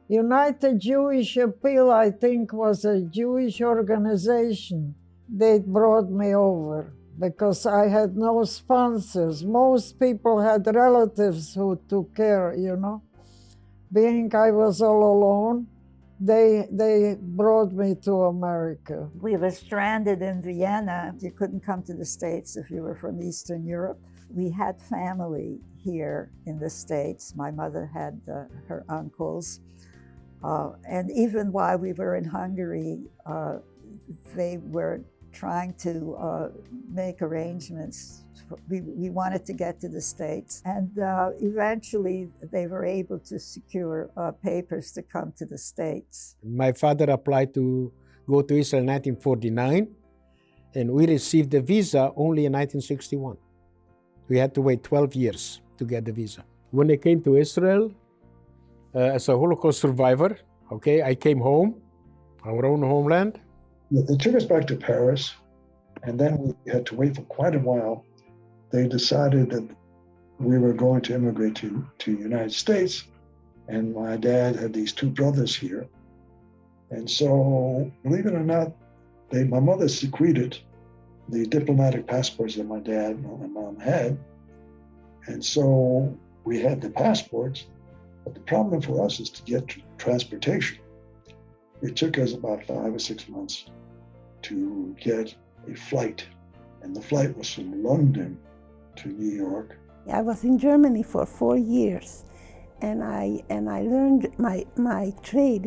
United Jewish Appeal, I think, was a Jewish organization. They brought me over because I had no sponsors. Most people had relatives who took care, Being I was all alone, they brought me to America. We were stranded in Vienna. You couldn't come to the States if you were from Eastern Europe. We had family here in the States. My mother had her uncles. And even while we were in Hungary, they were trying to make arrangements. We wanted to get to the States. And eventually they were able to secure papers to come to the States. My father applied to go to Israel in 1949, and we received the visa only in 1961. We had to wait 12 years to get the visa. When I came to Israel as a Holocaust survivor, okay, I came home, our own homeland. They took us back to Paris, and then we had to wait for quite a while. They decided that we were going to immigrate to the United States, and my dad had these two brothers here. And so, believe it or not, my mother secreted the diplomatic passports that my dad and my mom had. And so we had the passports, but the problem for us is to get transportation. It took us about 5 or 6 months to get a flight, and the flight was from London to New York. I was in Germany for 4 years, and I learned my trade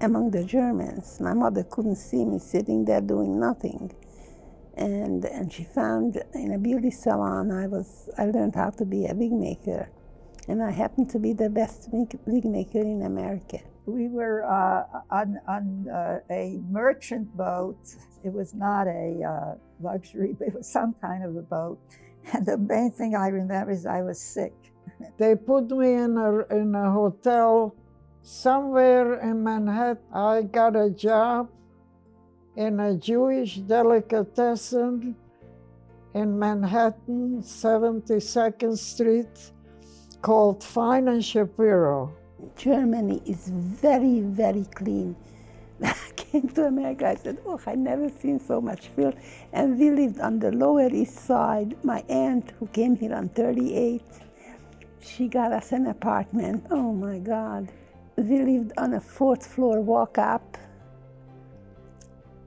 among the Germans. My mother couldn't see me sitting there doing nothing, and she found in a beauty salon I learned how to be a wig maker, and I happened to be the best wig maker in America. We were on a merchant boat. It was not a luxury, but it was some kind of a boat. And the main thing I remember is I was sick. They put me in a hotel somewhere in Manhattan. I got a job in a Jewish delicatessen in Manhattan, 72nd Street, called Fine and Shapiro. Germany is very, very clean. I came to America, I said, oh, I've never seen so much filth. And we lived on the Lower East Side. My aunt, who came here on 38, she got us an apartment. Oh my God. We lived on a 4th floor walk up,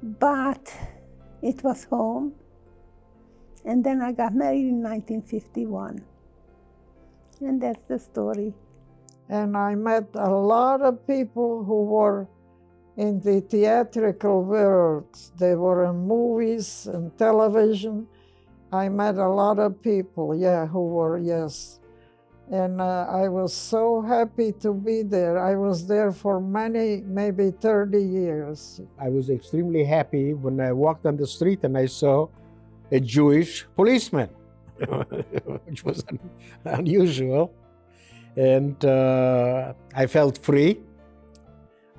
but it was home. And then I got married in 1951. And that's the story. And I met a lot of people who were in the theatrical world. They were in movies and television. I met a lot of people, who were, yes. And I was so happy to be there. I was there for maybe 30 years. I was extremely happy when I walked on the street and I saw a Jewish policeman, which was unusual. And I felt free,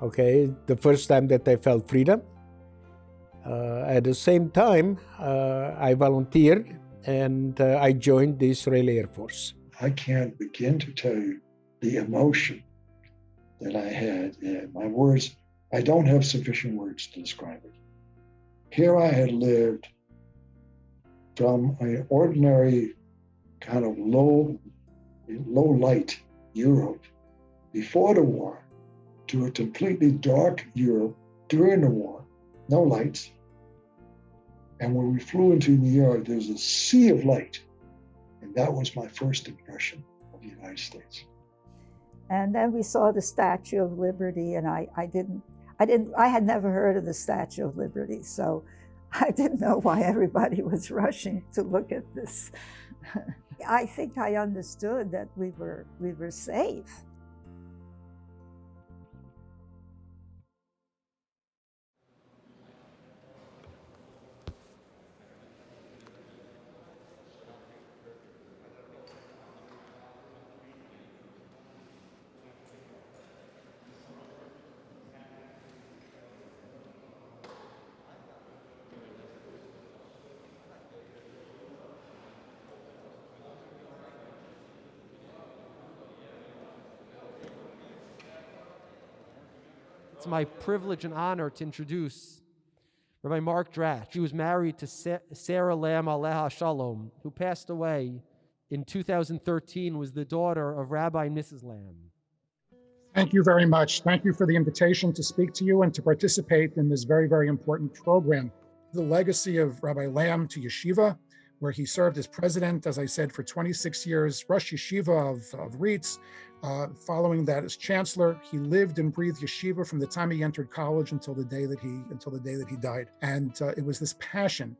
okay, the first time that I felt freedom. At the same time, I volunteered and I joined the Israeli Air Force. I can't begin to tell you the emotion that I had. My words, I don't have sufficient words to describe it. Here I had lived from an ordinary kind of low light Europe before the war to a completely dark Europe during the war, no lights. And when we flew into New York, there's a sea of light. And that was my first impression of the United States. And then we saw the Statue of Liberty, and I had never heard of the Statue of Liberty, so I didn't know why everybody was rushing to look at this. I think I understood that we were safe. It's my privilege and honor to introduce Rabbi Mark Dratch. He was married to Sarah Lamb Aleha Shalom, who passed away in 2013, was the daughter of Rabbi and Mrs. Lamb. Thank you very much. Thank you for the invitation to speak to you and to participate in this very, very important program. The legacy of Rabbi Lamb to Yeshiva, where he served as president, as I said, for 26 years, Rosh Yeshiva of RIETS. Following that as chancellor, he lived and breathed yeshiva from the time he entered college until the day that he died. And it was this passion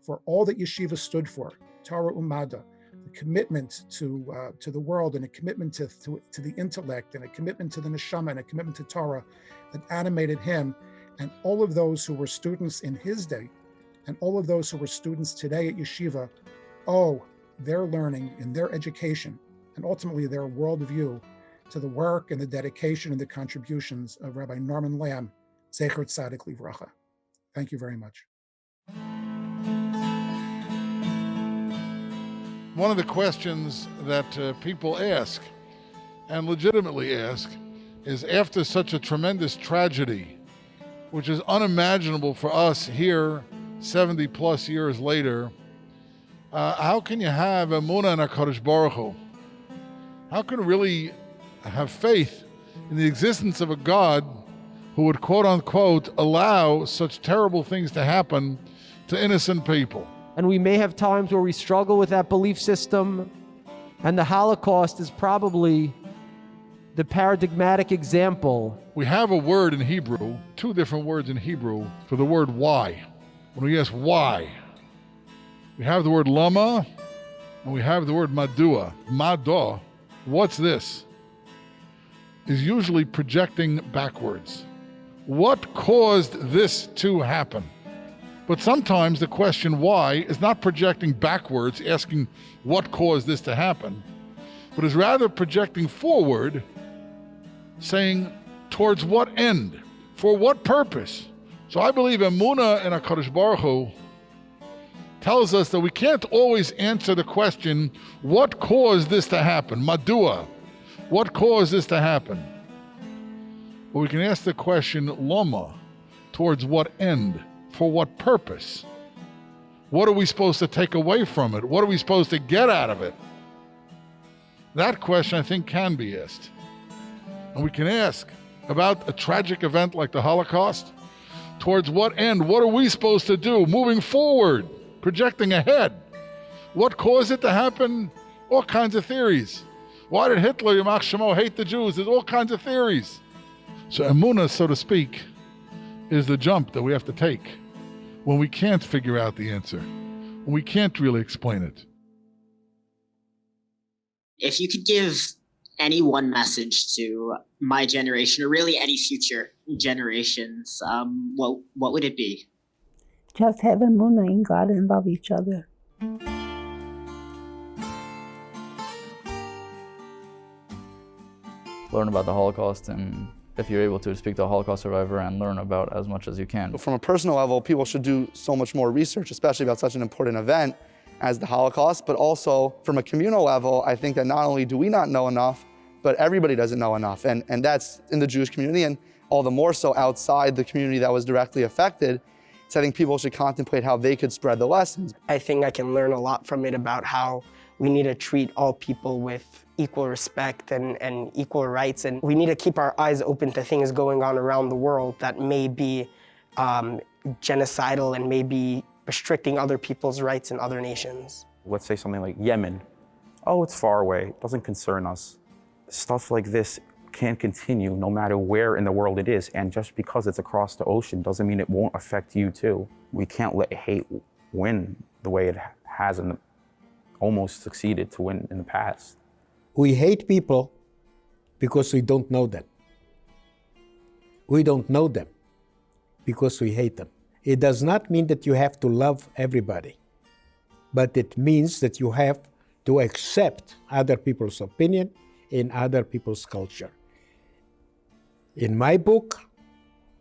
for all that yeshiva stood for, Torah Umada, the commitment to the world, and a commitment to the intellect, and a commitment to the neshama, and a commitment to Torah that animated him and all of those who were students in his day, and all of those who were students today at yeshiva, owe their learning and their education and ultimately their worldview to the work and the dedication and the contributions of Rabbi Norman Lamb, Zecher Tzadik Livracha. Thank you very much. One of the questions that people ask, and legitimately ask, is after such a tremendous tragedy, which is unimaginable for us here 70 plus years later, how can you have emunah in HaKadosh Baruch Hu? How can you really have faith in the existence of a God who would quote unquote allow such terrible things to happen to innocent people? And we may have times where we struggle with that belief system, and the Holocaust is probably the paradigmatic example. We have a word in Hebrew, two different words in Hebrew for the word why. When we ask why, we have the word lama and we have the word madua. Mado, what's this? Is usually projecting backwards. What caused this to happen? But sometimes the question why is not projecting backwards, asking what caused this to happen, but is rather projecting forward, saying towards what end, for what purpose. So I believe emunah in HaKadosh Baruch Hu tells us that we can't always answer the question, what caused this to happen? Madua, what caused this to happen? But we can ask the question, lama, towards what end? For what purpose? What are we supposed to take away from it? What are we supposed to get out of it? That question, I think, can be asked. And we can ask about a tragic event like the Holocaust. Towards what end? What are we supposed to do moving forward, projecting ahead? What caused it to happen? All kinds of theories. Why did Hitler, Yamach Shemo, hate the Jews? There's all kinds of theories. So emunah, so to speak, is the jump that we have to take when we can't figure out the answer, when we can't really explain it. If you could give any one message to my generation, or really any future generations, what would it be? Just have emunah in God and love each other. Learn about the Holocaust, and if you're able to, speak to a Holocaust survivor and learn about as much as you can. From a personal level, people should do so much more research, especially about such an important event as the Holocaust, but also from a communal level, I think that not only do we not know enough, but everybody doesn't know enough. And that's in the Jewish community, and all the more so outside the community that was directly affected. So I think people should contemplate how they could spread the lessons. I think I can learn a lot from it about how we need to treat all people with equal respect and equal rights. And we need to keep our eyes open to things going on around the world that may be genocidal and may be restricting other people's rights in other nations. Let's say something like Yemen. Oh, it's far away, it doesn't concern us. Stuff like this can't continue no matter where in the world it is. And just because it's across the ocean doesn't mean it won't affect you too. We can't let hate win the way it has almost succeeded to win in the past. We hate people because we don't know them. We don't know them because we hate them. It does not mean that you have to love everybody, but it means that you have to accept other people's opinion in other people's culture. In my book,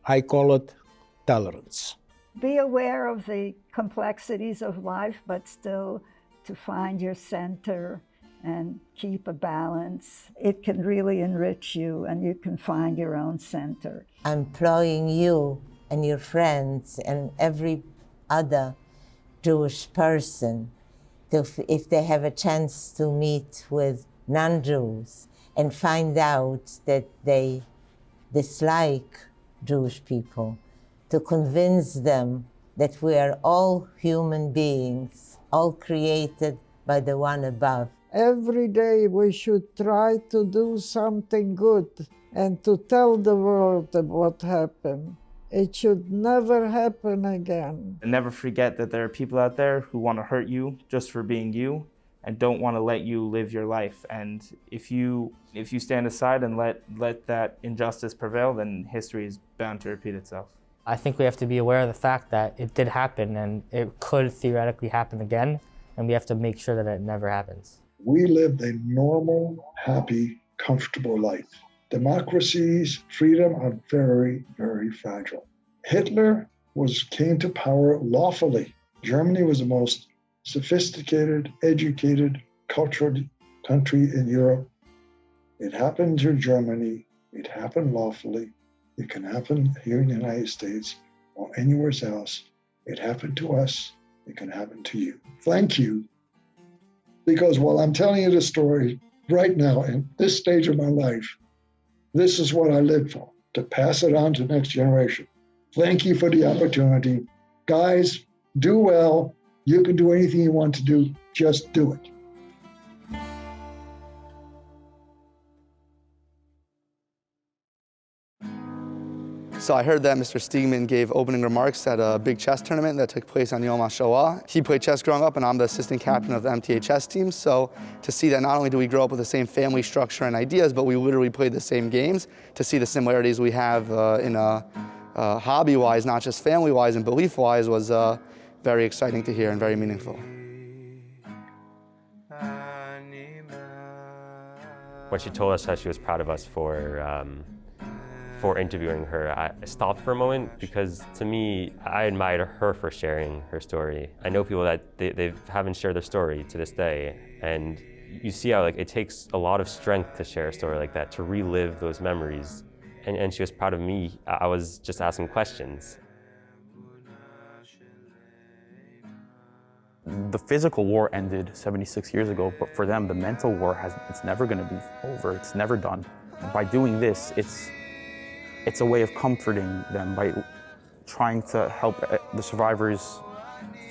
I call it tolerance. Be aware of the complexities of life, but still to find your center and keep a balance. It can really enrich you, and you can find your own center. I'm imploring you and your friends and every other Jewish person to, if they have a chance to meet with non-Jews and find out that they dislike Jewish people, to convince them that we are all human beings, all created by the one above. Every day we should try to do something good and to tell the world what happened. It should never happen again. And never forget that there are people out there who want to hurt you just for being you and don't want to let you live your life. And if you stand aside and let that injustice prevail, then history is bound to repeat itself. I think we have to be aware of the fact that it did happen and it could theoretically happen again, and we have to make sure that it never happens. We lived a normal, happy, comfortable life. Democracies, freedom are very, very fragile. Hitler came to power lawfully. Germany was the most sophisticated, educated, cultured country in Europe. It happened to Germany. It happened lawfully. It can happen here in the United States or anywhere else. It happened to us. It can happen to you. Thank you. Because while I'm telling you the story right now, in this stage of my life, this is what I live for, to pass it on to the next generation. Thank you for the opportunity. Guys, do well. You can do anything you want to do. Just do it. So I heard that Mr. Steigman gave opening remarks at a big chess tournament that took place on Yom HaShoah. He played chess growing up, and I'm the assistant captain of the MTA chess team. So to see that not only do we grow up with the same family structure and ideas, but we literally played the same games, to see the similarities we have hobby-wise, not just family-wise and belief-wise, was very exciting to hear and very meaningful. When she told us how she was proud of us for interviewing her, I stopped for a moment because to me, I admired her for sharing her story. I know people that they haven't shared their story to this day, and you see how it takes a lot of strength to share a story like that, to relive those memories. And she was proud of me. I was just asking questions. The physical war ended 76 years ago, but for them, the mental war it's never going to be over. It's never done. By doing this, it's a way of comforting them by trying to help the survivors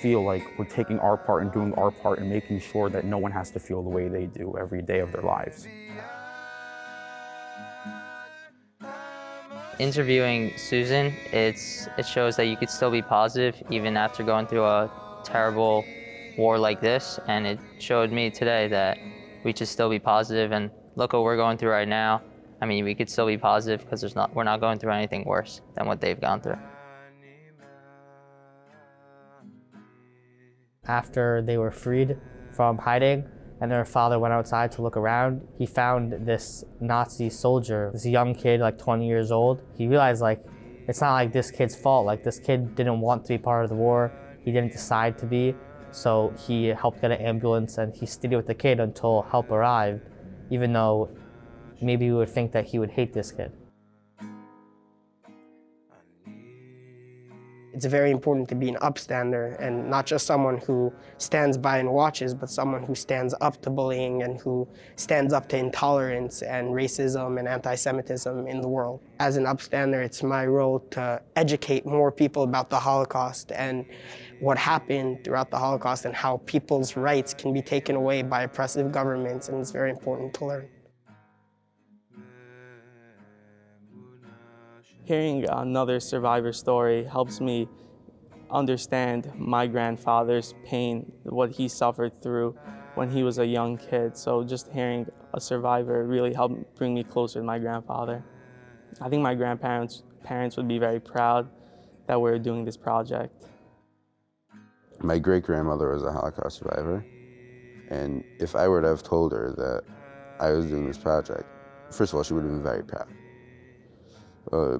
feel like we're taking our part and doing our part and making sure that no one has to feel the way they do every day of their lives. Interviewing Susan, it shows that you could still be positive even after going through a terrible war like this, and it showed me today that we should still be positive, and look what we're going through right now. I mean, we could still be positive because we're not going through anything worse than what they've gone through. After they were freed from hiding and their father went outside to look around, he found this Nazi soldier, this young kid, like 20 years old. He realized it's not like this kid's fault. This kid didn't want to be part of the war. He didn't decide to be. So he helped get an ambulance and he stayed with the kid until help arrived, even though maybe we would think that he would hate this kid. It's very important to be an upstander and not just someone who stands by and watches, but someone who stands up to bullying and who stands up to intolerance and racism and anti-Semitism in the world. As an upstander, it's my role to educate more people about the Holocaust and what happened throughout the Holocaust and how people's rights can be taken away by oppressive governments, and it's very important to learn. Hearing another survivor story helps me understand my grandfather's pain, what he suffered through when he was a young kid. So just hearing a survivor really helped bring me closer to my grandfather. I think my parents would be very proud that we're doing this project. My great-grandmother was a Holocaust survivor, and if I were to have told her that I was doing this project, first of all, she would have been very proud.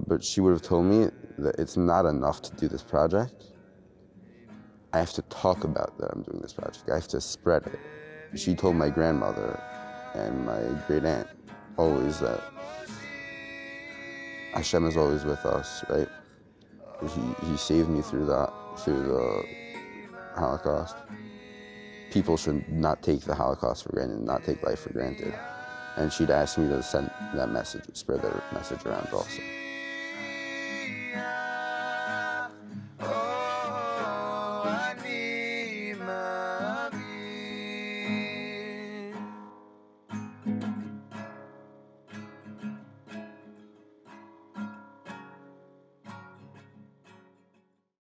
But she would have told me that it's not enough to do this project. I have to talk about that I'm doing this project. I have to spread it. She told my grandmother and my great aunt always that Hashem is always with us, right? He saved me through the Holocaust. People should not take the Holocaust for granted, not take life for granted. And she'd asked me to send that message, spread that message around also.